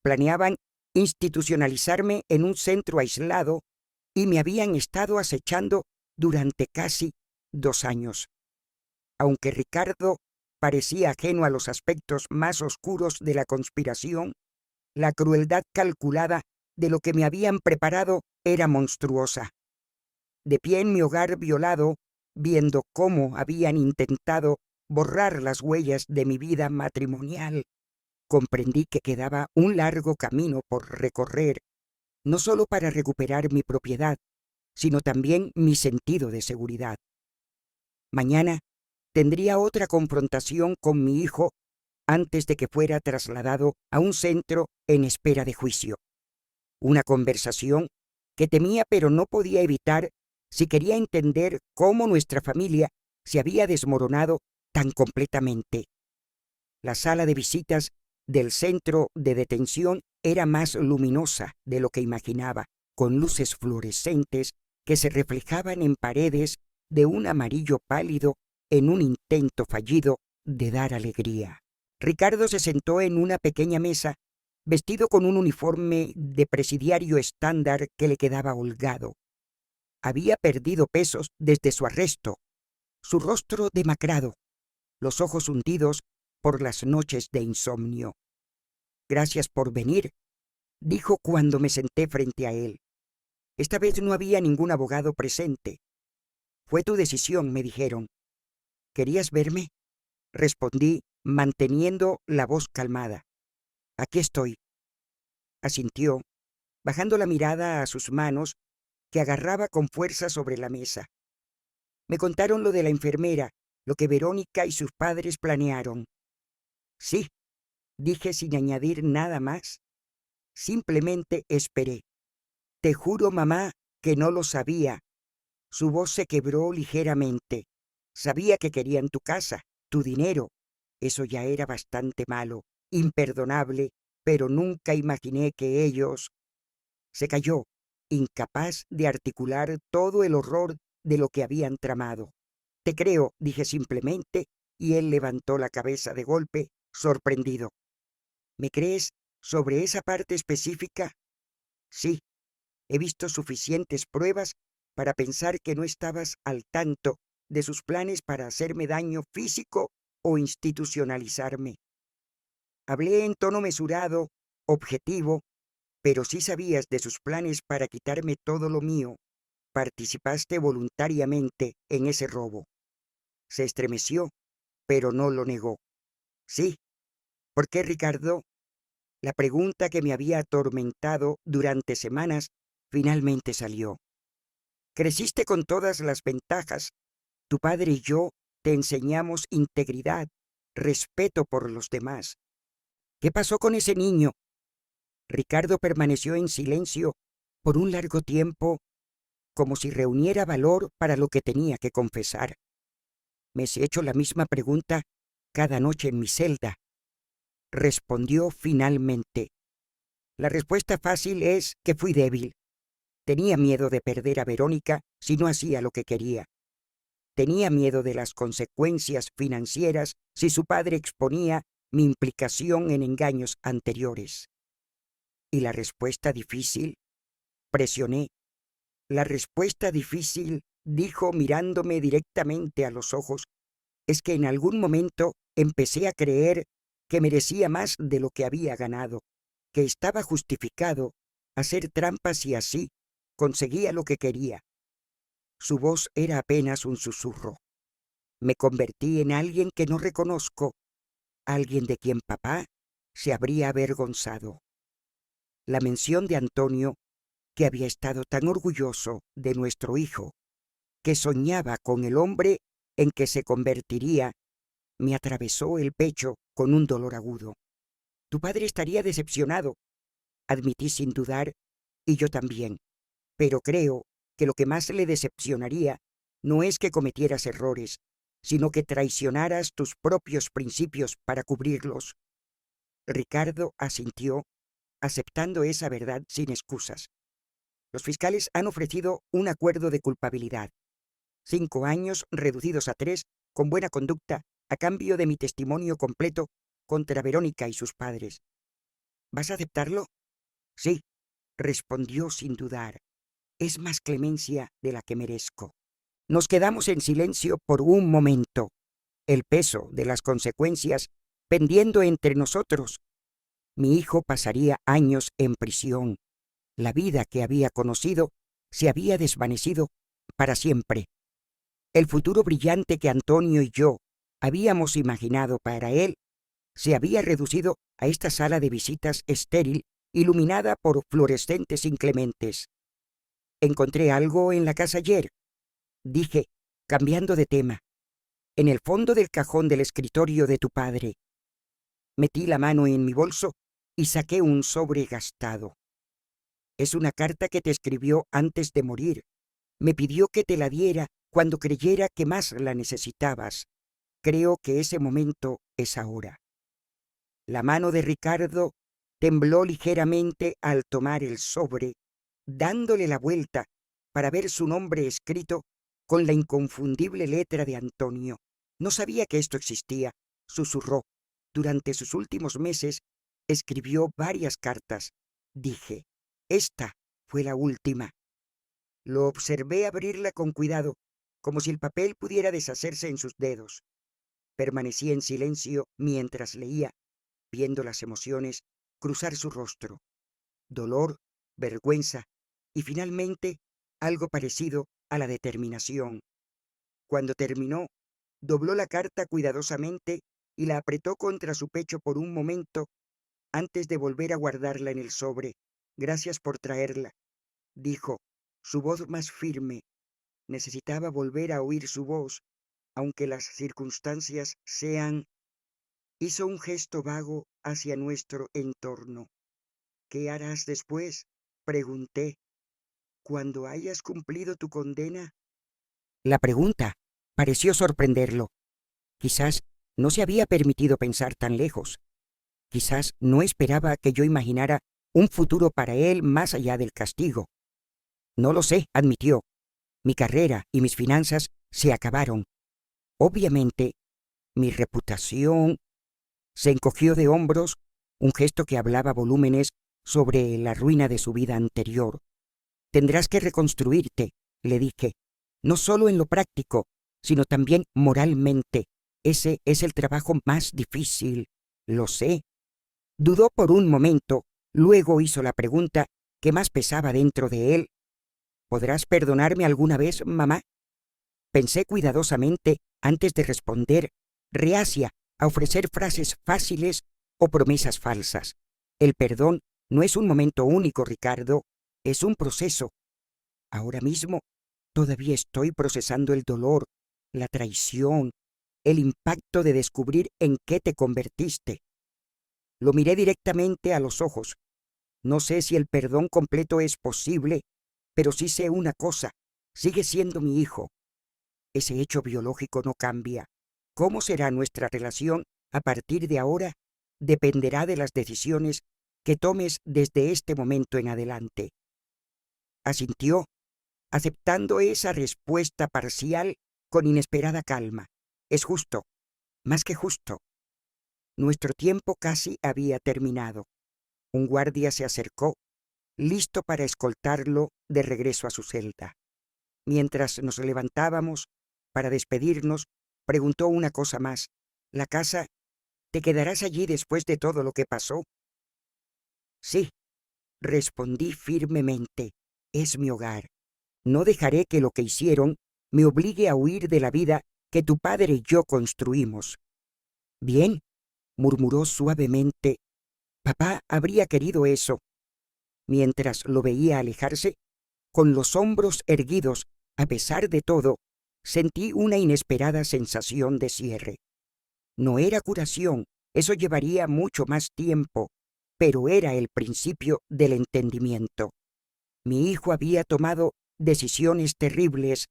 Planeaban institucionalizarme en un centro aislado y me habían estado acechando durante casi 2 años. Aunque Ricardo parecía ajeno a los aspectos más oscuros de la conspiración, la crueldad calculada de lo que me habían preparado era monstruosa. De pie en mi hogar violado, viendo cómo habían intentado borrar las huellas de mi vida matrimonial. Comprendí que quedaba un largo camino por recorrer, no solo para recuperar mi propiedad, sino también mi sentido de seguridad. Mañana tendría otra confrontación con mi hijo antes de que fuera trasladado a un centro en espera de juicio. Una conversación que temía pero no podía evitar si quería entender cómo nuestra familia se había desmoronado tan completamente. La sala de visitas del centro de detención era más luminosa de lo que imaginaba, con luces fluorescentes que se reflejaban en paredes de un amarillo pálido en un intento fallido de dar alegría. Ricardo se sentó en una pequeña mesa, vestido con un uniforme de presidiario estándar que le quedaba holgado. Había perdido pesos desde su arresto, su rostro demacrado, los ojos hundidos por las noches de insomnio. «Gracias por venir», dijo cuando me senté frente a él. Esta vez no había ningún abogado presente. «Fue tu decisión», me dijeron. «¿Querías verme?», respondí, manteniendo la voz calmada. «Aquí estoy», asintió, bajando la mirada a sus manos que agarraba con fuerza sobre la mesa. Me contaron lo de la enfermera, lo que Verónica y sus padres planearon. «Sí», dije sin añadir nada más. Simplemente esperé. «Te juro, mamá, que no lo sabía». Su voz se quebró ligeramente. «Sabía que querían tu casa, tu dinero. Eso ya era bastante malo, imperdonable, pero nunca imaginé que ellos...». Se calló, incapaz de articular todo el horror de lo que habían tramado. «Te creo», dije simplemente, y él levantó la cabeza de golpe, sorprendido. «¿Me crees sobre esa parte específica?». «Sí, he visto suficientes pruebas para pensar que no estabas al tanto de sus planes para hacerme daño físico o institucionalizarme». Hablé en tono mesurado, objetivo, pero sí sabías de sus planes para quitarme todo lo mío. Participaste voluntariamente en ese robo. Se estremeció, pero no lo negó. «Sí». «¿Por qué, Ricardo?». La pregunta que me había atormentado durante semanas finalmente salió. «Creciste con todas las ventajas. Tu padre y yo te enseñamos integridad, respeto por los demás. ¿Qué pasó con ese niño?». Ricardo permaneció en silencio por un largo tiempo, como si reuniera valor para lo que tenía que confesar. «Me he hecho la misma pregunta cada noche en mi celda», respondió finalmente. «La respuesta fácil es que fui débil. Tenía miedo de perder a Verónica si no hacía lo que quería. Tenía miedo de las consecuencias financieras si su padre exponía mi implicación en engaños anteriores». «¿Y la respuesta difícil?». Presioné. «La respuesta difícil», dijo mirándome directamente a los ojos, «es que en algún momento empecé a creer que merecía más de lo que había ganado, que estaba justificado hacer trampas y así conseguía lo que quería». Su voz era apenas un susurro. «Me convertí en alguien que no reconozco, alguien de quien papá se habría avergonzado». La mención de Antonio, que había estado tan orgulloso de nuestro hijo, que soñaba con el hombre en que se convertiría, me atravesó el pecho con un dolor agudo. «Tu padre estaría decepcionado», admití sin dudar, «y yo también. Pero creo que lo que más le decepcionaría no es que cometieras errores, sino que traicionaras tus propios principios para cubrirlos». Ricardo asintió, aceptando esa verdad sin excusas. «Los fiscales han ofrecido un acuerdo de culpabilidad. 5 años reducidos a 3 con buena conducta a cambio de mi testimonio completo contra Verónica y sus padres. ¿Vas a aceptarlo?». «Sí», respondió sin dudar. «Es más clemencia de la que merezco». Nos quedamos en silencio por un momento, el peso de las consecuencias pendiendo entre nosotros. Mi hijo pasaría años en prisión. La vida que había conocido se había desvanecido para siempre. El futuro brillante que Antonio y yo habíamos imaginado para él se había reducido a esta sala de visitas estéril, iluminada por fluorescentes inclementes. «Encontré algo en la casa ayer», dije, cambiando de tema. «En el fondo del cajón del escritorio de tu padre». Metí la mano en mi bolso y saqué un sobre gastado. «Es una carta que te escribió antes de morir. Me pidió que te la diera cuando creyera que más la necesitabas. Creo que ese momento es ahora». La mano de Ricardo tembló ligeramente al tomar el sobre, dándole la vuelta para ver su nombre escrito con la inconfundible letra de Antonio. «No sabía que esto existía», susurró. «Durante sus últimos meses escribió varias cartas», dije. «Esta fue la última». Lo observé abrirla con cuidado, como si el papel pudiera deshacerse en sus dedos. Permanecí en silencio mientras leía, viendo las emociones cruzar su rostro. Dolor, vergüenza y finalmente algo parecido a la determinación. Cuando terminó, dobló la carta cuidadosamente y la apretó contra su pecho por un momento antes de volver a guardarla en el sobre. «Gracias por traerla», dijo, su voz más firme. Necesitaba volver a oír su voz, aunque las circunstancias sean... Hizo un gesto vago hacia nuestro entorno. «¿Qué harás después?», pregunté. «¿Cuando hayas cumplido tu condena?». La pregunta pareció sorprenderlo. Quizás no se había permitido pensar tan lejos. Quizás no esperaba que yo imaginara un futuro para él más allá del castigo. «No lo sé», admitió. «Mi carrera y mis finanzas se acabaron. Obviamente, mi reputación...». Se encogió de hombros, un gesto que hablaba volúmenes sobre la ruina de su vida anterior. «Tendrás que reconstruirte», le dije, «no solo en lo práctico, sino también moralmente. Ese es el trabajo más difícil, lo sé». Dudó por un momento, luego hizo la pregunta que más pesaba dentro de él. «¿Podrás perdonarme alguna vez, mamá?». Pensé cuidadosamente antes de responder, reacia a ofrecer frases fáciles o promesas falsas. El perdón no es un momento único, Ricardo, es un proceso. Ahora mismo todavía estoy procesando el dolor, la traición, el impacto de descubrir en qué te convertiste. Lo miré directamente a los ojos. No sé si el perdón completo es posible, pero sí sé una cosa, sigue siendo mi hijo. Ese hecho biológico no cambia. ¿Cómo será nuestra relación a partir de ahora? Dependerá de las decisiones que tomes desde este momento en adelante. Asintió, aceptando esa respuesta parcial con inesperada calma. Es justo, más que justo. Nuestro tiempo casi había terminado. Un guardia se acercó, listo para escoltarlo de regreso a su celda. Mientras nos levantábamos para despedirnos, preguntó una cosa más. «¿La casa? ¿Te quedarás allí después de todo lo que pasó?». «Sí», respondí firmemente. «Es mi hogar. No dejaré que lo que hicieron me obligue a huir de la vida que tu padre y yo construimos». «Bien», murmuró suavemente. «Papá habría querido eso». Mientras lo veía alejarse, con los hombros erguidos, a pesar de todo, sentí una inesperada sensación de cierre. No era curación, eso llevaría mucho más tiempo, pero era el principio del entendimiento. Mi hijo había tomado decisiones terribles,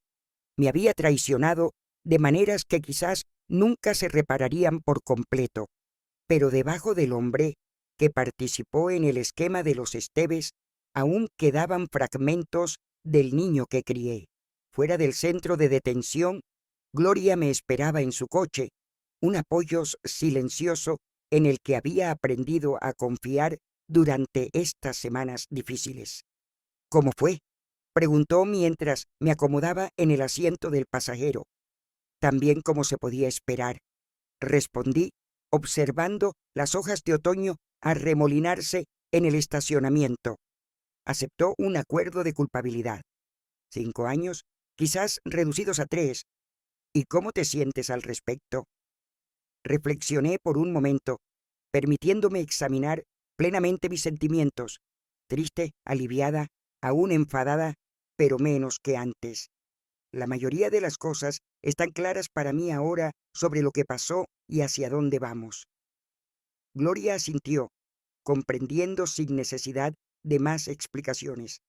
me había traicionado de maneras que quizás nunca se repararían por completo, pero debajo del hombre que participó en el esquema de los Esteves aún quedaban fragmentos del niño que crié. Fuera del centro de detención, Gloria me esperaba en su coche, un apoyo silencioso en el que había aprendido a confiar durante estas semanas difíciles. «¿Cómo fue?», preguntó mientras me acomodaba en el asiento del pasajero. «También como se podía esperar», respondí, observando las hojas de otoño arremolinarse en el estacionamiento. Aceptó un acuerdo de culpabilidad. 5 años, quizás reducidos a 3. «¿Y cómo te sientes al respecto?». Reflexioné por un momento, permitiéndome examinar plenamente mis sentimientos, triste, aliviada, aún enfadada, pero menos que antes. La mayoría de las cosas están claras para mí ahora sobre lo que pasó y hacia dónde vamos. Gloria asintió, comprendiendo sin necesidad de más explicaciones.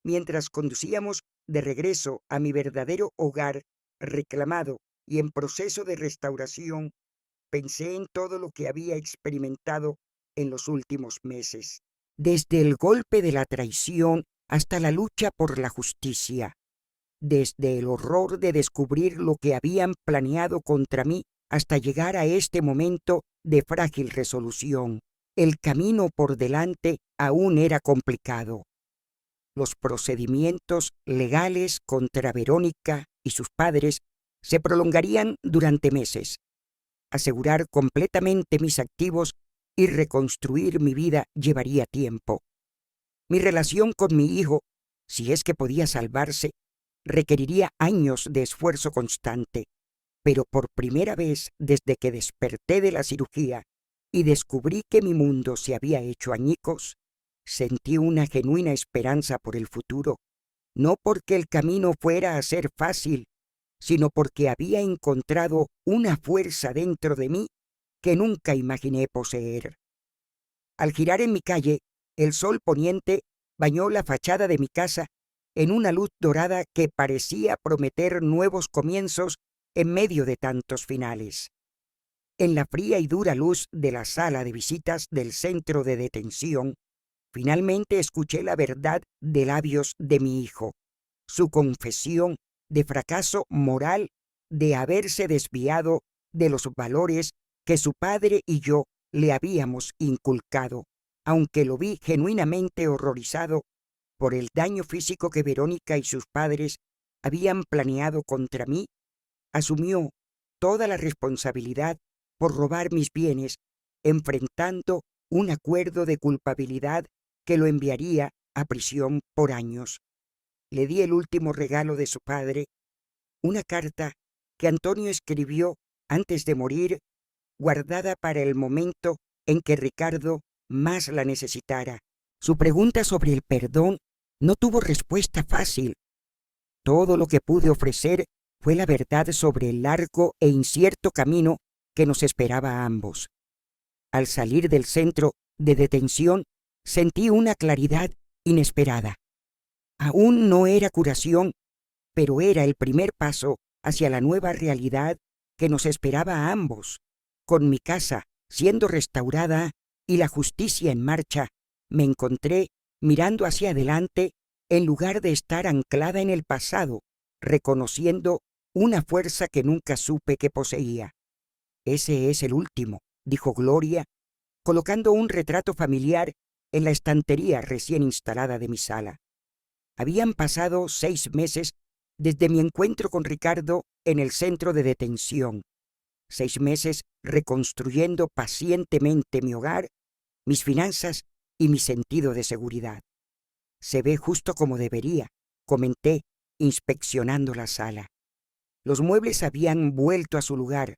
Mientras conducíamos de regreso a mi verdadero hogar, reclamado y en proceso de restauración, pensé en todo lo que había experimentado en los últimos meses. Desde el golpe de la traición hasta la lucha por la justicia. Desde el horror de descubrir lo que habían planeado contra mí hasta llegar a este momento de frágil resolución. El camino por delante aún era complicado. Los procedimientos legales contra Verónica y sus padres se prolongarían durante meses. Asegurar completamente mis activos y reconstruir mi vida llevaría tiempo. Mi relación con mi hijo, si es que podía salvarse, requeriría años de esfuerzo constante, pero por primera vez desde que desperté de la cirugía y descubrí que mi mundo se había hecho añicos, sentí una genuina esperanza por el futuro, no porque el camino fuera a ser fácil, sino porque había encontrado una fuerza dentro de mí que nunca imaginé poseer. Al girar en mi calle, el sol poniente bañó la fachada de mi casa en una luz dorada que parecía prometer nuevos comienzos en medio de tantos finales. En la fría y dura luz de la sala de visitas del centro de detención, finalmente escuché la verdad de labios de mi hijo, su confesión de fracaso moral de haberse desviado de los valores que su padre y yo le habíamos inculcado, aunque lo vi genuinamente horrorizado por el daño físico que Verónica y sus padres habían planeado contra mí. Asumió toda la responsabilidad por robar mis bienes, enfrentando un acuerdo de culpabilidad que lo enviaría a prisión por años. Le di el último regalo de su padre, una carta que Antonio escribió antes de morir, guardada para el momento en que Ricardo más la necesitara. Su pregunta sobre el perdón no tuvo respuesta fácil. Todo lo que pude ofrecer fue la verdad sobre el largo e incierto camino que nos esperaba a ambos. Al salir del centro de detención, sentí una claridad inesperada. Aún no era curación, pero era el primer paso hacia la nueva realidad que nos esperaba a ambos. Con mi casa siendo restaurada y la justicia en marcha, me encontré mirando hacia adelante en lugar de estar anclada en el pasado, reconociendo una fuerza que nunca supe que poseía. Ese es el último, dijo Gloria, colocando un retrato familiar en la estantería recién instalada de mi sala. Habían pasado 6 meses desde mi encuentro con Ricardo en el centro de detención. 6 meses reconstruyendo pacientemente mi hogar, mis finanzas y mi sentido de seguridad. Se ve justo como debería, comenté, inspeccionando la sala. Los muebles habían vuelto a su lugar.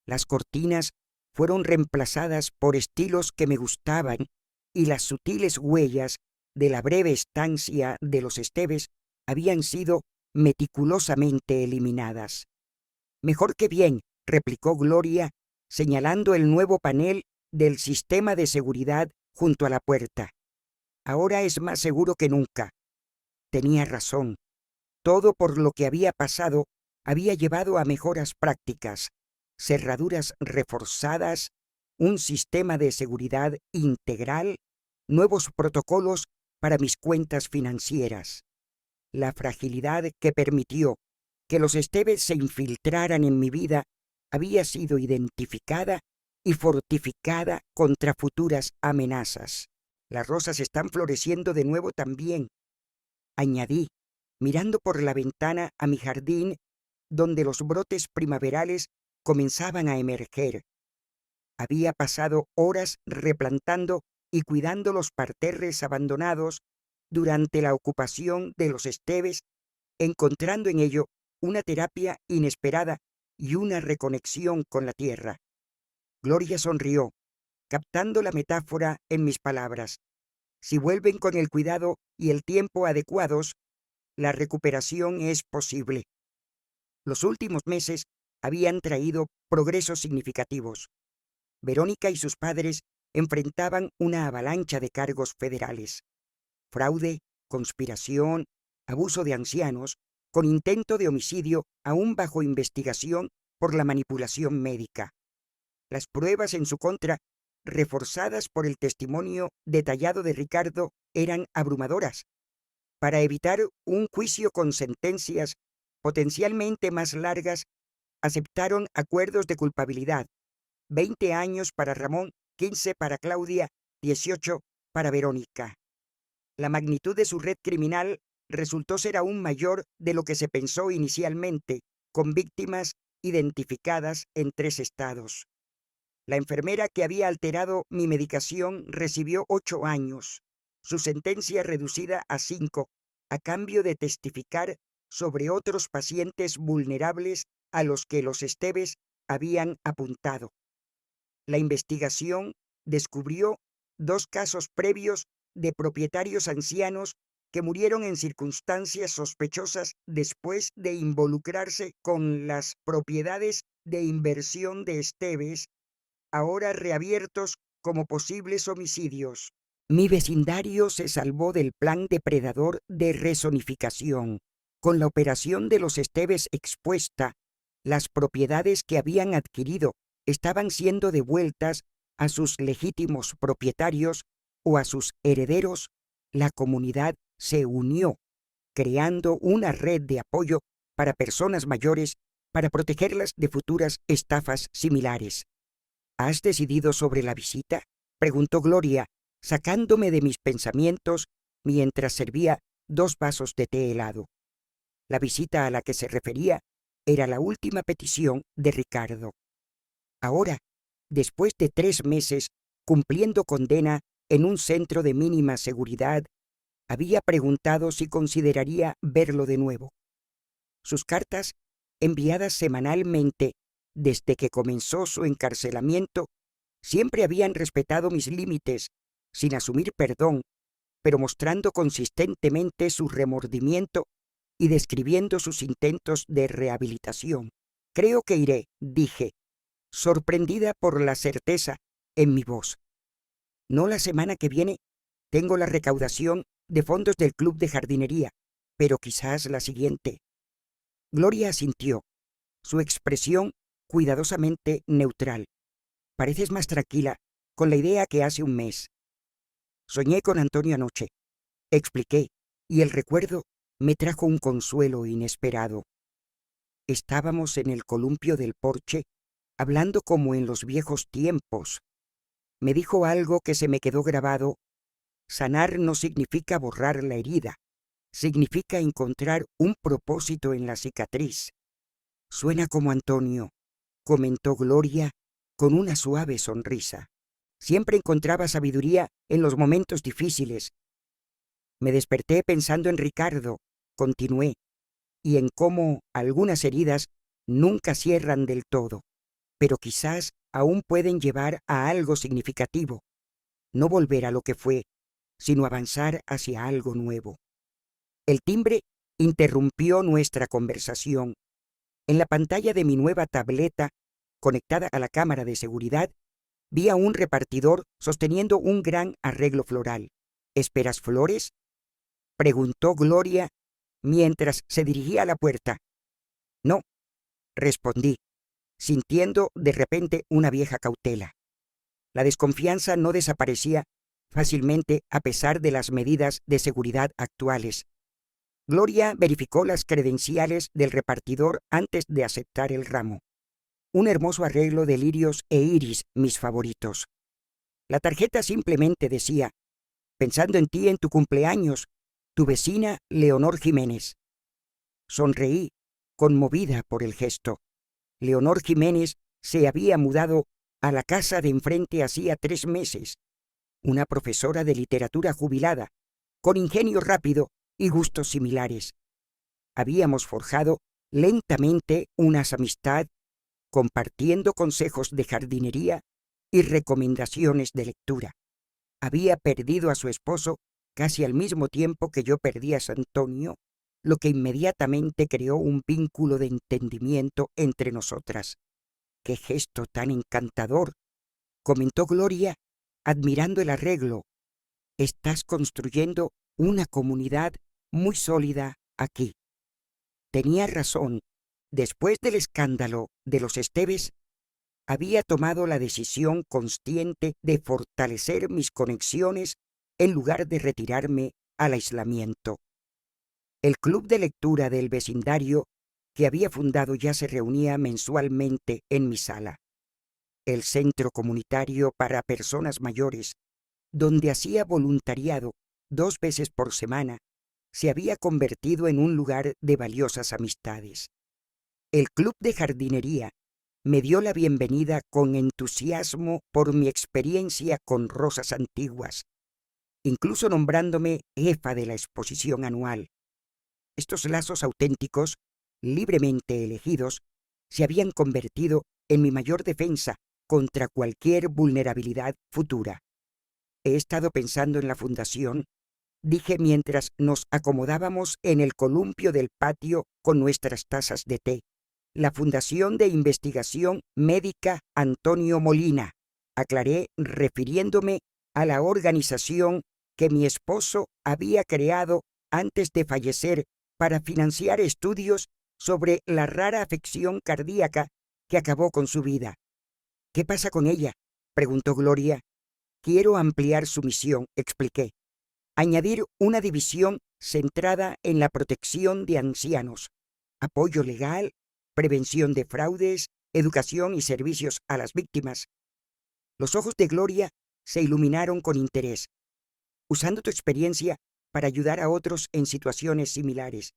Las cortinas fueron reemplazadas por estilos que me gustaban y las sutiles huellas de la breve estancia de los Esteves habían sido meticulosamente eliminadas. Mejor que bien, replicó Gloria, señalando el nuevo panel del sistema de seguridad junto a la puerta. Ahora es más seguro que nunca. Tenía razón. Todo por lo que había pasado había llevado a mejoras prácticas, cerraduras reforzadas, un sistema de seguridad integral, nuevos protocolos para mis cuentas financieras. La fragilidad que permitió que los Esteves se infiltraran en mi vida había sido identificada y fortificada contra futuras amenazas. Las rosas están floreciendo de nuevo también, añadí, mirando por la ventana a mi jardín, donde los brotes primaverales comenzaban a emerger. Había pasado horas replantando y cuidando los parterres abandonados durante la ocupación de los Esteves, encontrando en ello una terapia inesperada y una reconexión con la tierra. Gloria sonrió, captando la metáfora en mis palabras. Si vuelven con el cuidado y el tiempo adecuados, la recuperación es posible. Los últimos meses habían traído progresos significativos. Verónica y sus padres enfrentaban una avalancha de cargos federales: fraude, conspiración, abuso de ancianos, con intento de homicidio aún bajo investigación por la manipulación médica. Las pruebas en su contra, reforzadas por el testimonio detallado de Ricardo, eran abrumadoras. Para evitar un juicio con sentencias potencialmente más largas, aceptaron acuerdos de culpabilidad: 20 años para Ramón, 15 para Claudia, 18 para Verónica. La magnitud de su red criminal resultó ser aún mayor de lo que se pensó inicialmente, con víctimas identificadas en 3 estados. La enfermera que había alterado mi medicación recibió 8 años, su sentencia reducida a 5, a cambio de testificar sobre otros pacientes vulnerables a los que los Esteves habían apuntado. La investigación descubrió 2 casos previos de propietarios ancianos que murieron en circunstancias sospechosas después de involucrarse con las propiedades de inversión de Esteves, ahora reabiertos como posibles homicidios. Mi vecindario se salvó del plan depredador de rezonificación. Con la operación de los Esteves expuesta, las propiedades que habían adquirido estaban siendo devueltas a sus legítimos propietarios o a sus herederos. La comunidad se unió, creando una red de apoyo para personas mayores para protegerlas de futuras estafas similares. ¿Has decidido sobre la visita?, preguntó Gloria, sacándome de mis pensamientos mientras servía 2 vasos de té helado. La visita a la que se refería era la última petición de Ricardo. Ahora, después de 3 meses cumpliendo condena en un centro de mínima seguridad, había preguntado si consideraría verlo de nuevo. Sus cartas, enviadas semanalmente desde que comenzó su encarcelamiento, siempre habían respetado mis límites, sin asumir perdón, pero mostrando consistentemente su remordimiento y describiendo sus intentos de rehabilitación. Creo que iré, dije, sorprendida por la certeza en mi voz. No la semana que viene, tengo la recaudación de fondos del club de jardinería, pero quizás la siguiente. Gloria asintió, su expresión cuidadosamente neutral. Pareces más tranquila con la idea que hace un mes. Soñé con Antonio anoche, expliqué, y el recuerdo me trajo un consuelo inesperado. Estábamos en el columpio del porche, hablando como en los viejos tiempos. Me dijo algo que se me quedó grabado: sanar no significa borrar la herida, significa encontrar un propósito en la cicatriz. Suena como Antonio, comentó Gloria con una suave sonrisa. Siempre encontraba sabiduría en los momentos difíciles. Me desperté pensando en Ricardo, continué, y en cómo algunas heridas nunca cierran del todo, pero quizás aún pueden llevar a algo significativo. No volver a lo que fue, sino avanzar hacia algo nuevo. El timbre interrumpió nuestra conversación. En la pantalla de mi nueva tableta, conectada a la cámara de seguridad, vi a un repartidor sosteniendo un gran arreglo floral. ¿Esperas flores?, preguntó Gloria mientras se dirigía a la puerta. No, respondí, sintiendo de repente una vieja cautela. La desconfianza no desaparecía fácilmente a pesar de las medidas de seguridad actuales. Gloria verificó las credenciales del repartidor antes de aceptar el ramo. Un hermoso arreglo de lirios e iris, mis favoritos. La tarjeta simplemente decía: pensando en ti en tu cumpleaños, tu vecina Leonor Jiménez. Sonreí, conmovida por el gesto. Leonor Jiménez se había mudado a la casa de enfrente hacía 3 meses. Una profesora de literatura jubilada, con ingenio rápido y gustos similares. Habíamos forjado lentamente una amistad, compartiendo consejos de jardinería y recomendaciones de lectura. Había perdido a su esposo casi al mismo tiempo que yo perdí a San Antonio, lo que inmediatamente creó un vínculo de entendimiento entre nosotras. ¡Qué gesto tan encantador!, comentó Gloria, admirando el arreglo. Estás construyendo una comunidad muy sólida aquí. Tenía razón. Después del escándalo de los Esteves, había tomado la decisión consciente de fortalecer mis conexiones en lugar de retirarme al aislamiento. El club de lectura del vecindario que había fundado ya se reunía mensualmente en mi sala. El centro comunitario para personas mayores, donde hacía voluntariado 2 veces por semana, se había convertido en un lugar de valiosas amistades. El club de jardinería me dio la bienvenida con entusiasmo por mi experiencia con rosas antiguas, incluso nombrándome jefa de la exposición anual. Estos lazos auténticos, libremente elegidos, se habían convertido en mi mayor defensa contra cualquier vulnerabilidad futura. He estado pensando en la fundación, dije mientras nos acomodábamos en el columpio del patio con nuestras tazas de té. La Fundación de Investigación Médica Antonio Molina, aclaré refiriéndome a la organización que mi esposo había creado antes de fallecer para financiar estudios sobre la rara afección cardíaca que acabó con su vida. ¿Qué pasa con ella?, preguntó Gloria. Quiero ampliar su misión, expliqué. Añadir una división centrada en la protección de ancianos, apoyo legal, prevención de fraudes, educación y servicios a las víctimas. Los ojos de Gloria se iluminaron con interés. Usando tu experiencia para ayudar a otros en situaciones similares.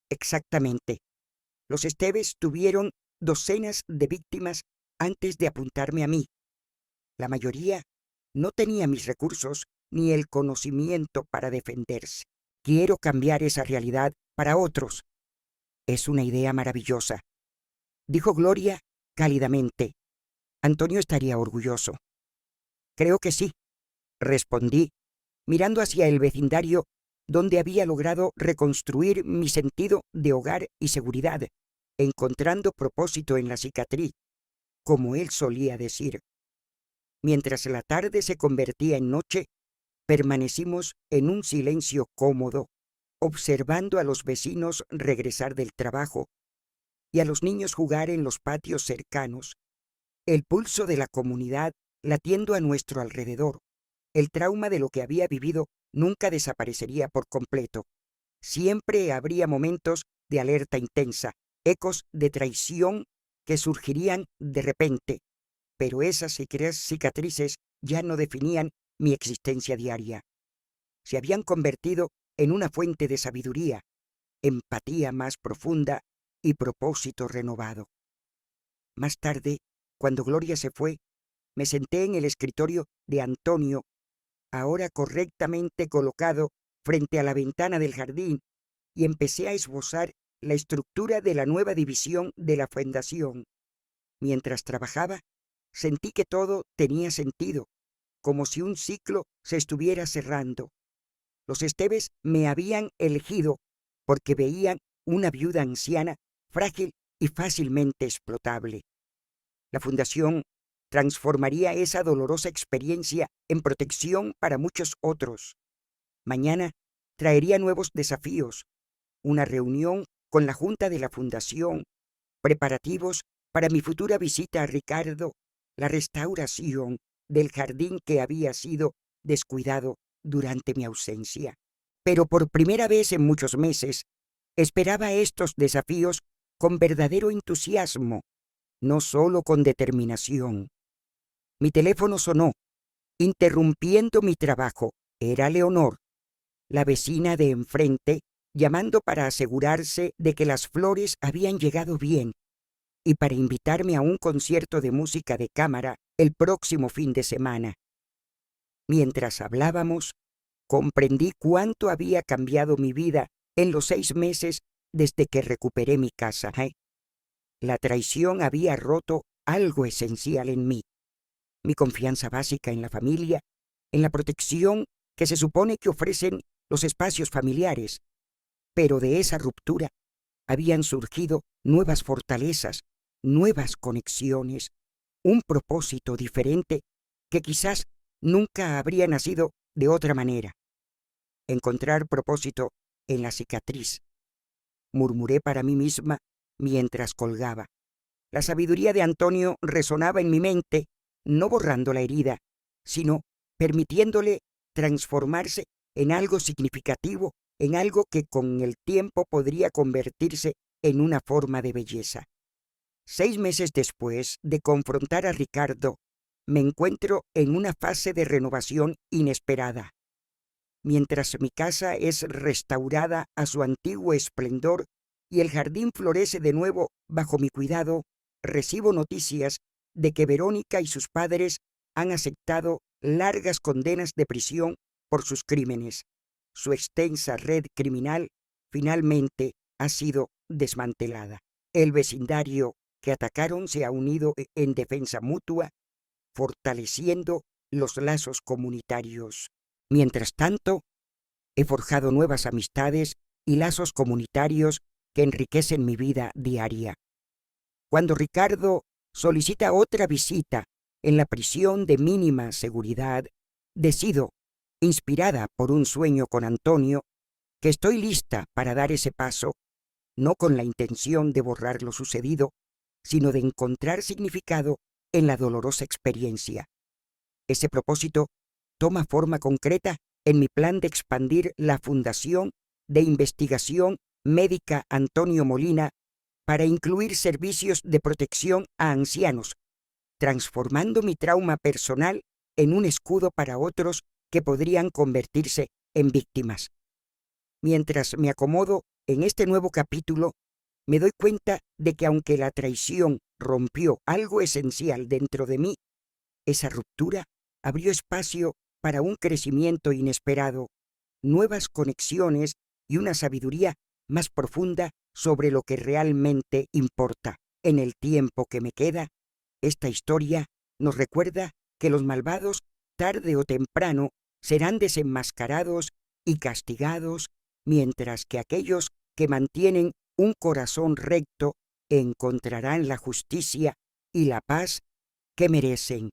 Exactamente. Los Esteves tuvieron docenas de víctimas antes de apuntarme a mí. La mayoría no tenía mis recursos ni el conocimiento para defenderse. Quiero cambiar esa realidad para otros. Es una idea maravillosa, dijo Gloria cálidamente. Antonio estaría orgulloso. Creo que sí, respondí, mirando hacia el vecindario donde había logrado reconstruir mi sentido de hogar y seguridad, encontrando propósito en la cicatriz, como él solía decir. Mientras la tarde se convertía en noche, permanecimos en un silencio cómodo, observando a los vecinos regresar del trabajo y a los niños jugar en los patios cercanos, el pulso de la comunidad latiendo a nuestro alrededor. El trauma de lo que había vivido nunca desaparecería por completo. Siempre habría momentos de alerta intensa, ecos de traición que surgirían de repente, pero esas cicatrices ya no definían mi existencia diaria. Se habían convertido en una fuente de sabiduría, empatía más profunda y propósito renovado. Más tarde, cuando Gloria se fue, me senté en el escritorio de Antonio, ahora correctamente colocado frente a la ventana del jardín, y empecé a esbozar la estructura de la nueva división de la fundación. Mientras trabajaba, sentí que todo tenía sentido, como si un ciclo se estuviera cerrando. Los Esteves me habían elegido porque veían una viuda anciana, frágil y fácilmente explotable. La fundación transformaría esa dolorosa experiencia en protección para muchos otros. Mañana traería nuevos desafíos, una reunión con la junta de la fundación, preparativos para mi futura visita a Ricardo, la restauración del jardín que había sido descuidado durante mi ausencia. Pero por primera vez en muchos meses, esperaba estos desafíos con verdadero entusiasmo, no solo con determinación. Mi teléfono sonó, interrumpiendo mi trabajo. Era Leonor, la vecina de enfrente, llamando para asegurarse de que las flores habían llegado bien y para invitarme a un concierto de música de cámara el próximo fin de semana. Mientras hablábamos, comprendí cuánto había cambiado mi vida en los 6 meses desde que recuperé mi casa. La traición había roto algo esencial en mí. mi confianza básica en la familia, en la protección que se supone que ofrecen los espacios familiares. Pero de esa ruptura habían surgido nuevas fortalezas, nuevas conexiones, un propósito diferente que quizás nunca habría nacido de otra manera. Encontrar propósito en la cicatriz, murmuré para mí misma mientras colgaba. La sabiduría de Antonio resonaba en mi mente, no borrando la herida, sino permitiéndole transformarse en algo significativo, en algo que con el tiempo podría convertirse en una forma de belleza. 6 meses después de confrontar a Ricardo, me encuentro en una fase de renovación inesperada. Mientras mi casa es restaurada a su antiguo esplendor y el jardín florece de nuevo bajo mi cuidado, recibo noticias de que Verónica y sus padres han aceptado largas condenas de prisión por sus crímenes. Su extensa red criminal finalmente ha sido desmantelada. El vecindario que atacaron se ha unido en defensa mutua, fortaleciendo los lazos comunitarios. Mientras tanto, he forjado nuevas amistades y lazos comunitarios que enriquecen mi vida diaria. Cuando Ricardo solicita otra visita en la prisión de mínima seguridad, decido, inspirada por un sueño con Antonio, que estoy lista para dar ese paso, no con la intención de borrar lo sucedido, sino de encontrar significado en la dolorosa experiencia. Ese propósito toma forma concreta en mi plan de expandir la Fundación de Investigación Médica Antonio Molina para incluir servicios de protección a ancianos, transformando mi trauma personal en un escudo para otros que podrían convertirse en víctimas. Mientras me acomodo en este nuevo capítulo, me doy cuenta de que aunque la traición rompió algo esencial dentro de mí, esa ruptura abrió espacio para un crecimiento inesperado, nuevas conexiones y una sabiduría más profunda sobre lo que realmente importa. En el tiempo que me queda, esta historia nos recuerda que los malvados, tarde o temprano, serán desenmascarados y castigados, mientras que aquellos que mantienen un corazón recto encontrarán la justicia y la paz que merecen.